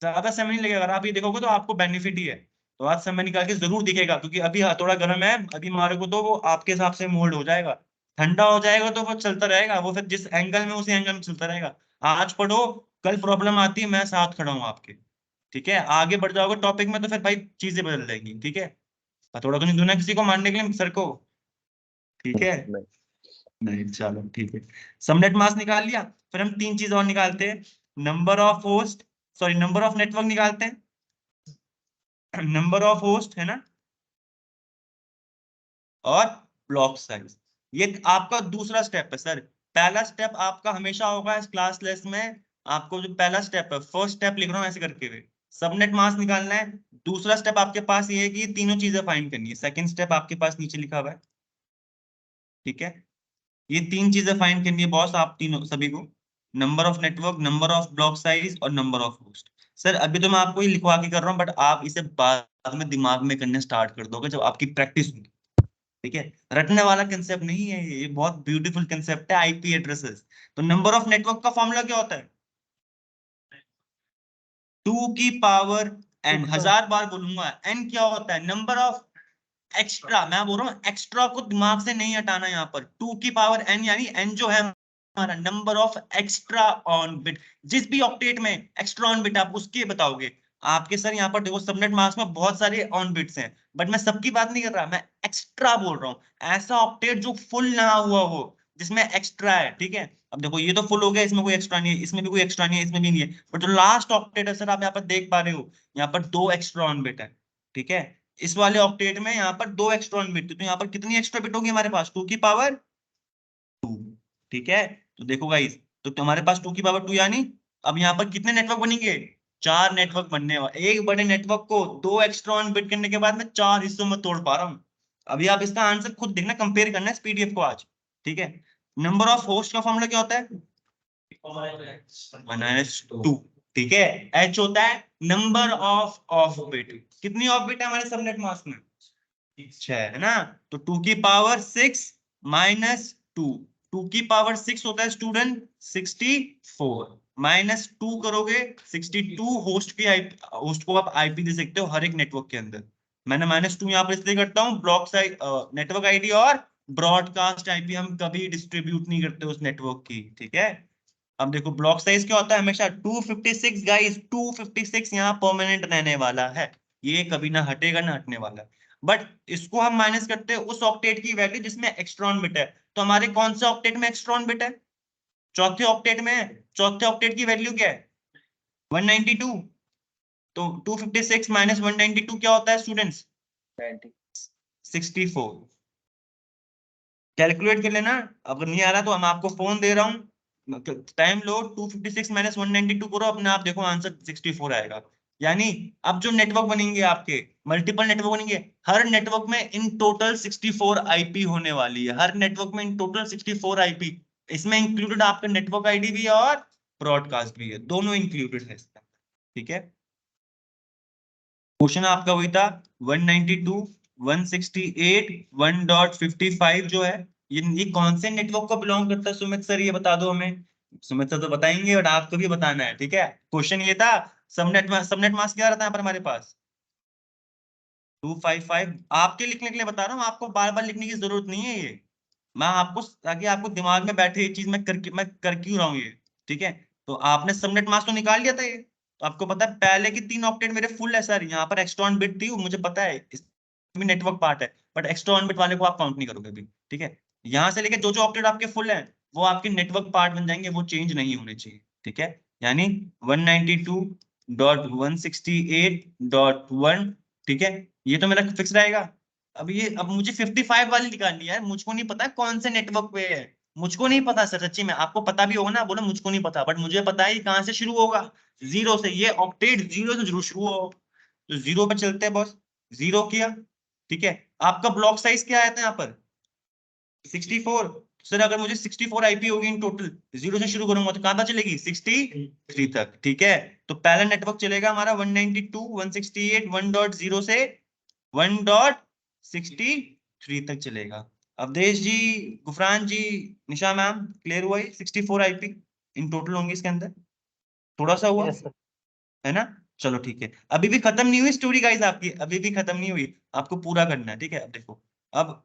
ज्यादा समय नहीं लगेगा, अगर आप ये देखोगे तो आपको बेनिफिट ही है। तो आज समय निकाल के जरूर दिखेगा, क्योंकि अभी थोड़ा गर्म है, अभी मारे को तो वो आपके हिसाब से मोल्ड हो जाएगा, ठंडा हो जाएगा तो वो चलता रहेगा, वो फिर जिस एंगल में, उसी एंगल में चलता रहेगा। आज पढ़ो, कल प्रॉब्लम आती है, मैं साथ खड़ा हूँ आपके। ठीक है, आगे बढ़ जाओगे टॉपिक में तो फिर भाई चीजें बदल जाएंगी। ठीक है, थोड़ा तो नहीं दूंगा किसी को मारने के लिए सर को। ठीक है, नहीं। नहीं चलो ठीक है, सबनेट मास्क निकाल लिया, फिर हम तीन चीज और निकालते हैं, number of host, sorry number of network निकालते हैं, नंबर ऑफ होस्ट है ना, और ब्लॉक साइज। ये आपका दूसरा स्टेप है सर, पहला स्टेप आपका हमेशा होगा इस क्लास लेस में, आपको जो पहला स्टेप है, फर्स्ट स्टेप लिख रहा हूँ ऐसे करके हुए, सबनेट मास्क निकालना है। दूसरा स्टेप आपके पास ये है कि ये तीनों चीजें फाइंड करनी है, सेकंड स्टेप आपके पास नीचे लिखा हुआ है। ठीक है, ये तीन चीजें फाइंड करनी है बॉस, आप तीनों सभी को, number of network, number of block size और नंबर ऑफ होस्ट। सर अभी तो मैं आपको ये लिखवा के कर रहा हूँ, बट आप इसे बाद में दिमाग में करने स्टार्ट कर दोगे जब आपकी प्रैक्टिस होगी। ठीक है, रटने वाला कंसेप्ट नहीं है ये बहुत ब्यूटीफुल कंसेप्ट है आईपी एड्रेसेस। तो नंबर ऑफ नेटवर्क का फॉर्मूला क्या होता है? 2 की पावर n, 1000 बार बोलूंगा, n क्या होता है? नंबर ऑफ एक्स्ट्रा, मैं बोल रहा हूँ एक्स्ट्रा को दिमाग से नहीं हटाना यहाँ पर। 2 की पावर n यानी n जो है हमारा number of extra on bit. जिस भी ऑक्टेट में एक्स्ट्रा ऑन बिट आप उसके बताओगे। आपके सर यहाँ पर देखो सबनेट मास्क में बहुत सारे ऑन बिट्स हैं, बट मैं सबकी बात नहीं कर रहा, मैं एक्स्ट्रा बोल रहा हूँ। ऐसा ऑक्टेट जो फुल ना हुआ हो, जिसमें एक्स्ट्रा है। ठीक है, अब देखो ये तो फुल हो गया, इसमें कोई एक्स्ट्रा नहीं है, इसमें भी कोई एक्स्ट्रा नहीं है, इसमें भी नहीं है, बट जो लास्ट ऑक्टेट है सर आप यहाँ पर देख पा रहे हो, यहाँ पर 2 एक्स्ट्रा ऑन बिट है। ठीक है, इस वाले ऑक्टेट में यहाँ पर 2 एक्स्ट्रा ऑन बिट, तो यहाँ पर कितनी एक्स्ट्रा बिट होगी हमारे पास? 2 की पावर 2। ठीक है, तो देखो गाइस, तो तुम्हारे पास 2 की पावर 2 यानी अब यहाँ पर कितने नेटवर्क बनेंगे? 4 नेटवर्क बनने वाले। एक बड़े नेटवर्क को 2 एक्स्ट्रा ऑन बिट करने के बाद मैं 4 हिस्सों में तोड़ पा रहा हूँ। अभी आप इसका आंसर खुद देखना, कंपेयर करना है इस पीडीएफ को आज। ठीक है, नंबर ऑफ होस्ट का फॉर्मूला क्या होता है? 1-2। ठीक है, एच होता है नंबर ऑफ बिट। कितनी ऑफ बिट है हमारे सबनेट मास्क में? 6 है ना, तो 2 की पावर 6 माइनस 2। 2 की पावर 6 होता है स्टूडेंट 64, माइनस 2 करोगे 62। होस्ट की होस्ट को आप आईपी दे सकते हो हर एक नेटवर्क के अंदर। मैंने -2 यहाँ पर इसलिए करता हूँ, ब्लॉक साइड नेटवर्क आईडी और ब्रॉडकास्ट आईपी हम कभी डिस्ट्रीब्यूट नहीं करते उस नेटवर्क की। ठीक है, अब देखो ब्लॉक साइज क्या होता है हमेशा? 256 गाइस, 256 यहाँ परमानेंट रहने वाला है, ये कभी ना हटेगा ना हटने वाला। बट इसको हम माइनस करते हैं उस ऑक्टेट की वैल्यू जिसमें एक्स्ट्रॉन बिट है। तो हमारे कौन से ऑक्टेट में एक्स्ट्रॉन बिट है? चौथे ऑक्टेट में है। चौथे ऑक्टेट की वैल्यू क्या है? 192। तो 256 माइनस 192 क्या होता है स्टूडेंट्स? 64। कैलकुलेट कर लेना, अगर नहीं आ रहा तो हम आपको फोन दे रहा हूँ, टाइम लो, 256 माइनस 192 करो, अपने आप देखो आंसर 64 आएगा। यानी अब जो नेटवर्क बनेंगे आपके, मल्टीपल नेटवर्क बनेंगे, हर नेटवर्क में इन टोटल 64 आईपी होने वाली है। हर नेटवर्क में इन टोटल 64 आईपी, इसमें इंक्लूडेड आपका नेटवर्क आईडी भी है और ब्रॉडकास्ट भी है, दोनों इंक्लूडेड है इसका। ठीक है, क्वेश्चन आपका वही था 192, 168, 1.55 जो है, ये कौन से नेटवर्क को बिलोंग करता है सुमित सर? ये बता दो हमें। सुमित सर तो बताएंगे और आपको भी बताना है। ठीक है, क्वेश्चन ये था, सबनेट मास्क क्या रहता है यहाँ पर हमारे पास? 255। आपके लिखने के लिए बता रहा हूँ, आपको बार बार लिखने की जरूरत नहीं है ये, मैं आपको ताकि आपको दिमाग में बैठे ये चीज मैं कर क्यों रहा हूँ ये। ठीक है, तो आपने सबनेट मास्क तो निकाल लिया था ये, तो आपको पता है पहले की 3 ऑक्टेट मेरे फुल है सर, यहाँ पर एक्स्ट्रा ऑन बिट थी, वो मुझे पता है, इसमें नेटवर्क पार्ट है, बट एक्स्ट्रा ऑन बिट वाले को आप काउंट नहीं करोगे अभी। ठीक है, यहाँ से लेके जो जो ऑक्टेट आपके फुल है वो आपके नेटवर्क पार्ट बन जाएंगे, वो चेंज नहीं होने चाहिए। ठीक है, यानी 192.168.1। ठीक है, ये तो मेरा फिक्स रहेगा। अब मुझे 55 वाली निकालनी है, मुझको नहीं पता कौन से नेटवर्क पे है, मुझको नहीं पता सर सच्ची में। आपको पता भी होगा ना, बोलो मुझको नहीं पता, बट मुझे पता है कहां से शुरू होगा, 0 से। ये ऑक्टेट 0 से जरूर शुरू हो, तो 0 पे चलते हैं बॉस, 0 किया। ठीक है, आपका ब्लॉक साइज क्या आया था यहाँ पर? 64। सर अगर मुझे 64 आईपी होगी इन टोटल, 0 से शुरू करूंगा तो कहां तक चलेगी? 63 तक। ठीक है, तो पहला नेटवर्क चलेगा हमारा 192, 168, 1.0 से 1.63 तक चलेगा। अवधेश जी, गुफरान जी, निशा मैम, क्लियर हुआ? ये 64 आईपी इन टोटल होंगे इसके अंदर, थोड़ा सा हुआ यस सर। है ना? चलो ठीक है, अभी भी खत्म नहीं हुई स्टोरी गाइस आपकी, अभी भी खत्म नहीं हुई, आपको पूरा करना है। ठीक है, अब देखो, अब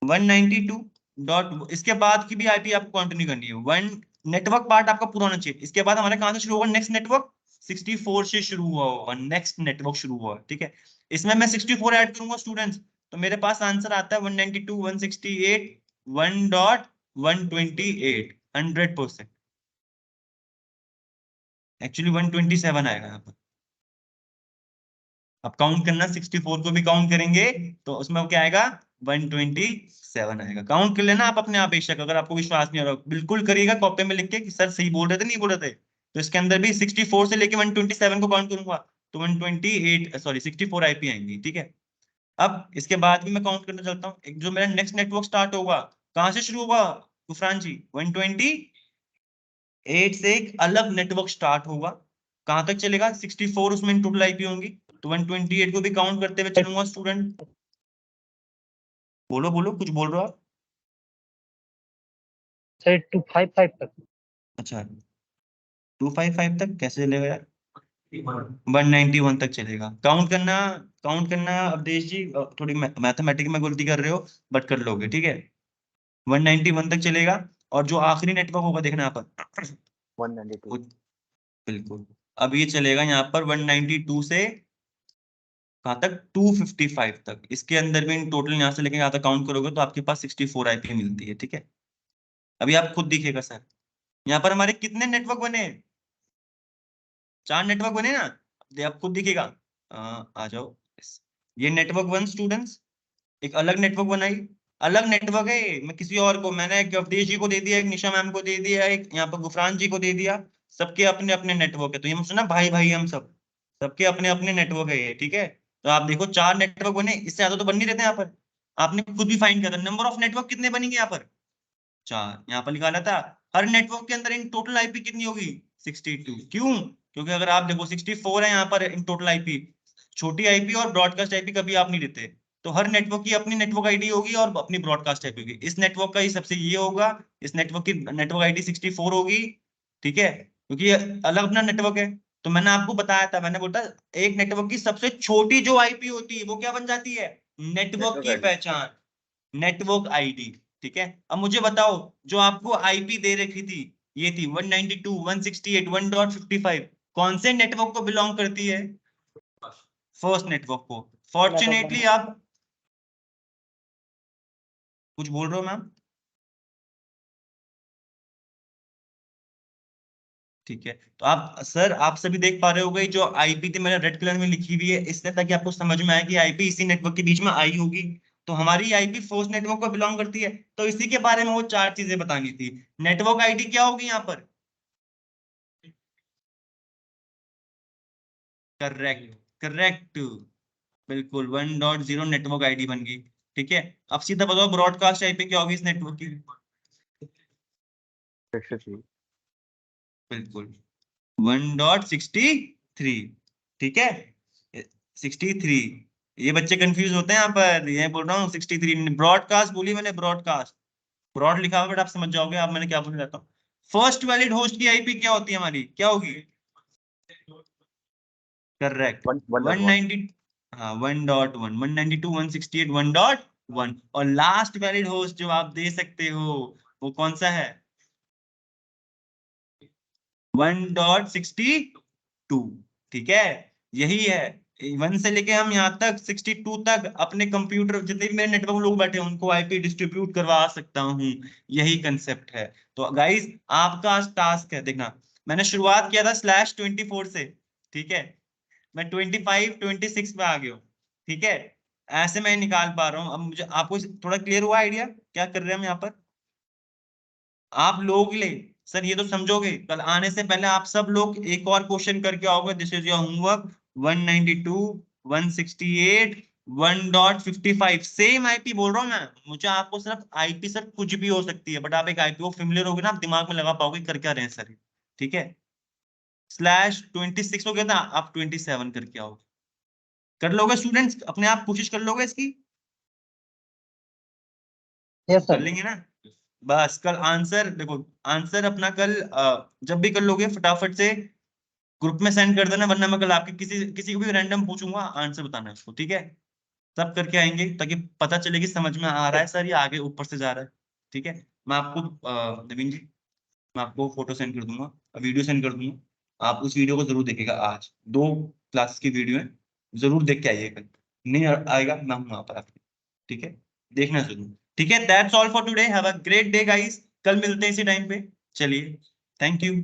192 डॉट, इसके बाद की भी आईपी आपको कंटिन्यू करनी है। वन नेटवर्क पार्ट आपका पूरा होना चाहिए, इसके बाद हमारे कहां से शुरू होगा? नेक्स्ट नेटवर्क 64 से शुरू हुआ होगा, नेक्स्ट नेटवर्क शुरू हुआ। ठीक है, इसमें मैं 64 ऐड करूंगा स्टूडेंट्स, तो मेरे पास आंसर आता है 192, 168, 1.128, 100%। एक्चुअली 127 आएगा यहाँ पर। अब काउंट करना, 64 को भी काउंट करेंगे तो उसमें क्या आएगा? 127 आएगा। काउंट कर लेना आप अपने आप बेशक, अगर आपको विश्वास नहीं हो रहा बिल्कुल करिएगा कॉपी में लिख के कि सर सही बोल रहे थे नहीं बोल रहे थे। तो इसके अंदर भी 64 से लेके 127 को काउंट करूंगा तो 128 सॉरी 64 आईपी आएंगी। ठीक है, अब इसके बाद भी मैं काउंट करना चलता हूँ, एक जो मेरा नेक्स्ट नेटवर्क स्टार्ट होगा कहां से शुरू होगा गुफरान जी? 128 से एक अलग नेटवर्क स्टार्ट होगा। कहाँ तक चलेगा? 64 उसमें टोटल आईपी होंगी, तो 128 को भी काउंट करते हुए चलूंगा स्टूडेंट। बोलो बोलो, कुछ बोल रहे हो आप? सर 255 तक। अच्छा 255 तक कैसे चलेगा यार? 191 तक चलेगा। काउंट करना अवधेश जी, थोड़ी मैथमेटिक्स में गलती कर रहे हो, बट कर लोगे, ठीक है। 191 तक चलेगा, और जो आखिरी नेटवर्क होगा देखना यहाँ पर 192। बिल्कुल। अब ये चलेगा यहाँ पर 192 से कहाँ तक? 255 तक। इसके अंदर भी टोटल यहाँ से लेके यहाँ तक काउंट करोगे तो आपके पास 64 आईपी मिलती है, ठीक है। अभी आप खुद दिखेगा सर, यहाँ पर हमारे कितने नेटवर्क बने? 4 नेटवर्क बने ना। आप खुद दिखेगा। आ जाओ। ये नेटवर्क 1 स्टूडेंट्स, एक अलग नेटवर्क बनाई, अलग नेटवर्क है ये। मैं किसी और को, मैंने एक अवधेश जी को दे दिया, एक निशा मैम को दे दिया, एक यहाँ पर गुफरान जी को दे दिया। सबके अपने अपने नेटवर्क है, तो ये सुना भाई भाई हम सब, सबके अपने अपने नेटवर्क है ये, ठीक है। तो आप देखो 4 नेटवर्क बने, इससे ज्यादा तो बन नहीं रहते यहाँ पर। आपने खुद भी फाइंड किया था, नंबर ऑफ नेटवर्क कितने बनेंगे यहाँ पर? 4। यहाँ पर निकाला था। हर नेटवर्क के अंदर इन टोटल आईपी कितनी होगी? 62। क्यों? क्योंकि अगर आप देखो 64 है यहाँ पर इन टोटल आईपी। छोटी आईपी और ब्रॉडकास्ट आईपी कभी आप नहीं लेते, तो हर नेटवर्क की अपनी नेटवर्क आईडी होगी और अपनी ब्रॉडकास्ट आईपी होगी। इस नेटवर्क का ही सबसे ये होगा, इस नेटवर्क की नेटवर्क आईडी 64 होगी, ठीक है, क्योंकि ये अलग अपना नेटवर्क है। तो मैंने आपको बताया था, मैंने बोला एक नेटवर्क की सबसे छोटी जो आईपी होती है वो क्या बन जाती है? नेटवर्क की पहचान, नेटवर्क आईडी, ठीक है। अब मुझे बताओ, जो आपको आईपी दे रखी थी, ये थी 192 168 1.55, कौन से नेटवर्क को बिलोंग करती है? फर्स्ट नेटवर्क को। फॉर्चुनेटली आप कुछ बोल रहे हो मैम? ठीक है, तो आप सर, आप सभी देख पा रहे होगे जो आईपी थी मैंने रेड कलर में लिखी हुई है, इसलिए ताकि आपको समझ में आए कि आईपी इसी नेटवर्क के बीच में आई होगी। तो हमारी आईपी फर्स्ट नेटवर्क को बिलोंग करती है, तो इसी के बारे में वो 4 चीजें बतानी थी। नेटवर्क आईडी क्या होगी यहाँ पर? करेक्ट, करेक्ट, बिल्कुल 1.0 नेटवर्क आईडी बन गई, ठीक है। अब सीधा बताओ ब्रॉडकास्ट आईपी क्या होगी इस नेटवर्क की? 63। बिल्कुल 1.63, ठीक है। 63। ये बच्चे कंफ्यूज होते हैं यहाँ पर, ये बोल रहा हूँ 63, ब्रॉडकास्ट बोली मैंने, ब्रॉडकास्ट, ब्रॉड लिखा हुआ बट आप समझ जाओगे आप मैंने क्या बोलना चाहता हूँ। फर्स्ट वैलिड होस्ट की आईपी क्या होती है हमारी, क्या होगी? करेक्ट, 1.1। 190, हाँ 1.1, 192 168 1.1। और लास्ट वैलिड होस्ट जो आप दे सकते हो वो कौन सा है? 1.62, ठीक है। यही है, 1 से लेके हम यहाँ तक 62 तक अपने कंप्यूटर, जितने भी मेरे नेटवर्क लोग बैठे हैं उनको आईपी डिस्ट्रीब्यूट करवा सकता हूँ। यही कंसेप्ट है। तो गाइस आपका आज टास्क है, देखना मैंने शुरुआत किया था /24 से, ठीक है। मैं 25 26 पे आ गया हूँ, ठीक है। ऐसे मैं निकाल पा रहा हूँ। अब मुझे आपको थोड़ा क्लियर हुआ आइडिया क्या कर रहे हैं हम यहाँ पर? आप लोग ले, सर ये तो समझोगे, कल आने से पहले आप सब लोग एक और क्वेश्चन करके आओगे, this is your homework. 192 168 1.55 same IP बोल रहा हूँ मैं। मुझे आपको सिर्फ आईपी सर कुछ भी हो सकती है, बट आप एक आईपी को फेमिलियर होगे ना, आप दिमाग में लगा पाओगे कर क्या रहे हैं सर, ठीक है। /26 हो गया था, आप 27 करके आओ। कर लोगे स्टूडेंट्स? अपने आप कोशिश कर लोगे इसकी? यस कर सर। लेंगे ना? बस कल आंसर देखो, आंसर अपना कल जब भी कर लोगे फटाफट से ग्रुप में सेंड कर देना, वरना मैं कल आपके किसी किसी को भी रैंडम पूछूंगा, आंसर बताना है उसको, ठीक है। सब करके आएंगे ताकि पता चले कि समझ में आ रहा है सर, ये आगे ऊपर से जा रहा है, ठीक है। मैं आपको नवीन जी, मैं आपको फोटो सेंड कर दूंगा, वीडियो सेंड कर दूंगा। आप उस वीडियो को जरूर देखिएगा, आज 2 क्लास की वीडियो है, जरूर देख के आइएगा। नहीं आएगा मैं हूँ वहां पर आपके, ठीक है। देखना जरूर, ठीक है। That's all for today, have a great day guys, कल मिलते हैं इसी टाइम पे। चलिए, थैंक यू।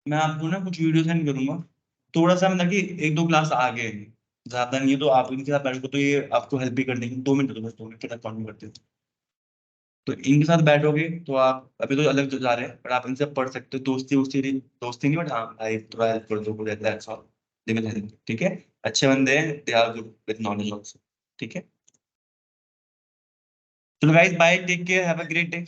मैं आपको ना कुछ वीडियो सेंड करूंगा, थोड़ा सा मतलब कि 1-2 क्लास आगे है, ज्यादा नहीं है, तो आप इनके साथ बैठोगे तो ये आपको हेल्प भी कर देंगे। 2 मिनट दो, बस 2 मिनट तक कॉन्टिन्यू करते हैं। तो इनके साथ बैठोगे तो आप अभी तो अलग जा रहे हैं, पर आप इनसे पढ़ सकते हो, दोस्ती नहीं, बट हाँ भाई थोड़ा हेल्प कर दो, हो जाता है अच्छा, दे विल हेल्प, ठीक है। अच्छे बंदे हैं, they are good with knowledge also, ठीक है। चलो guys, bye, take care, have a great day.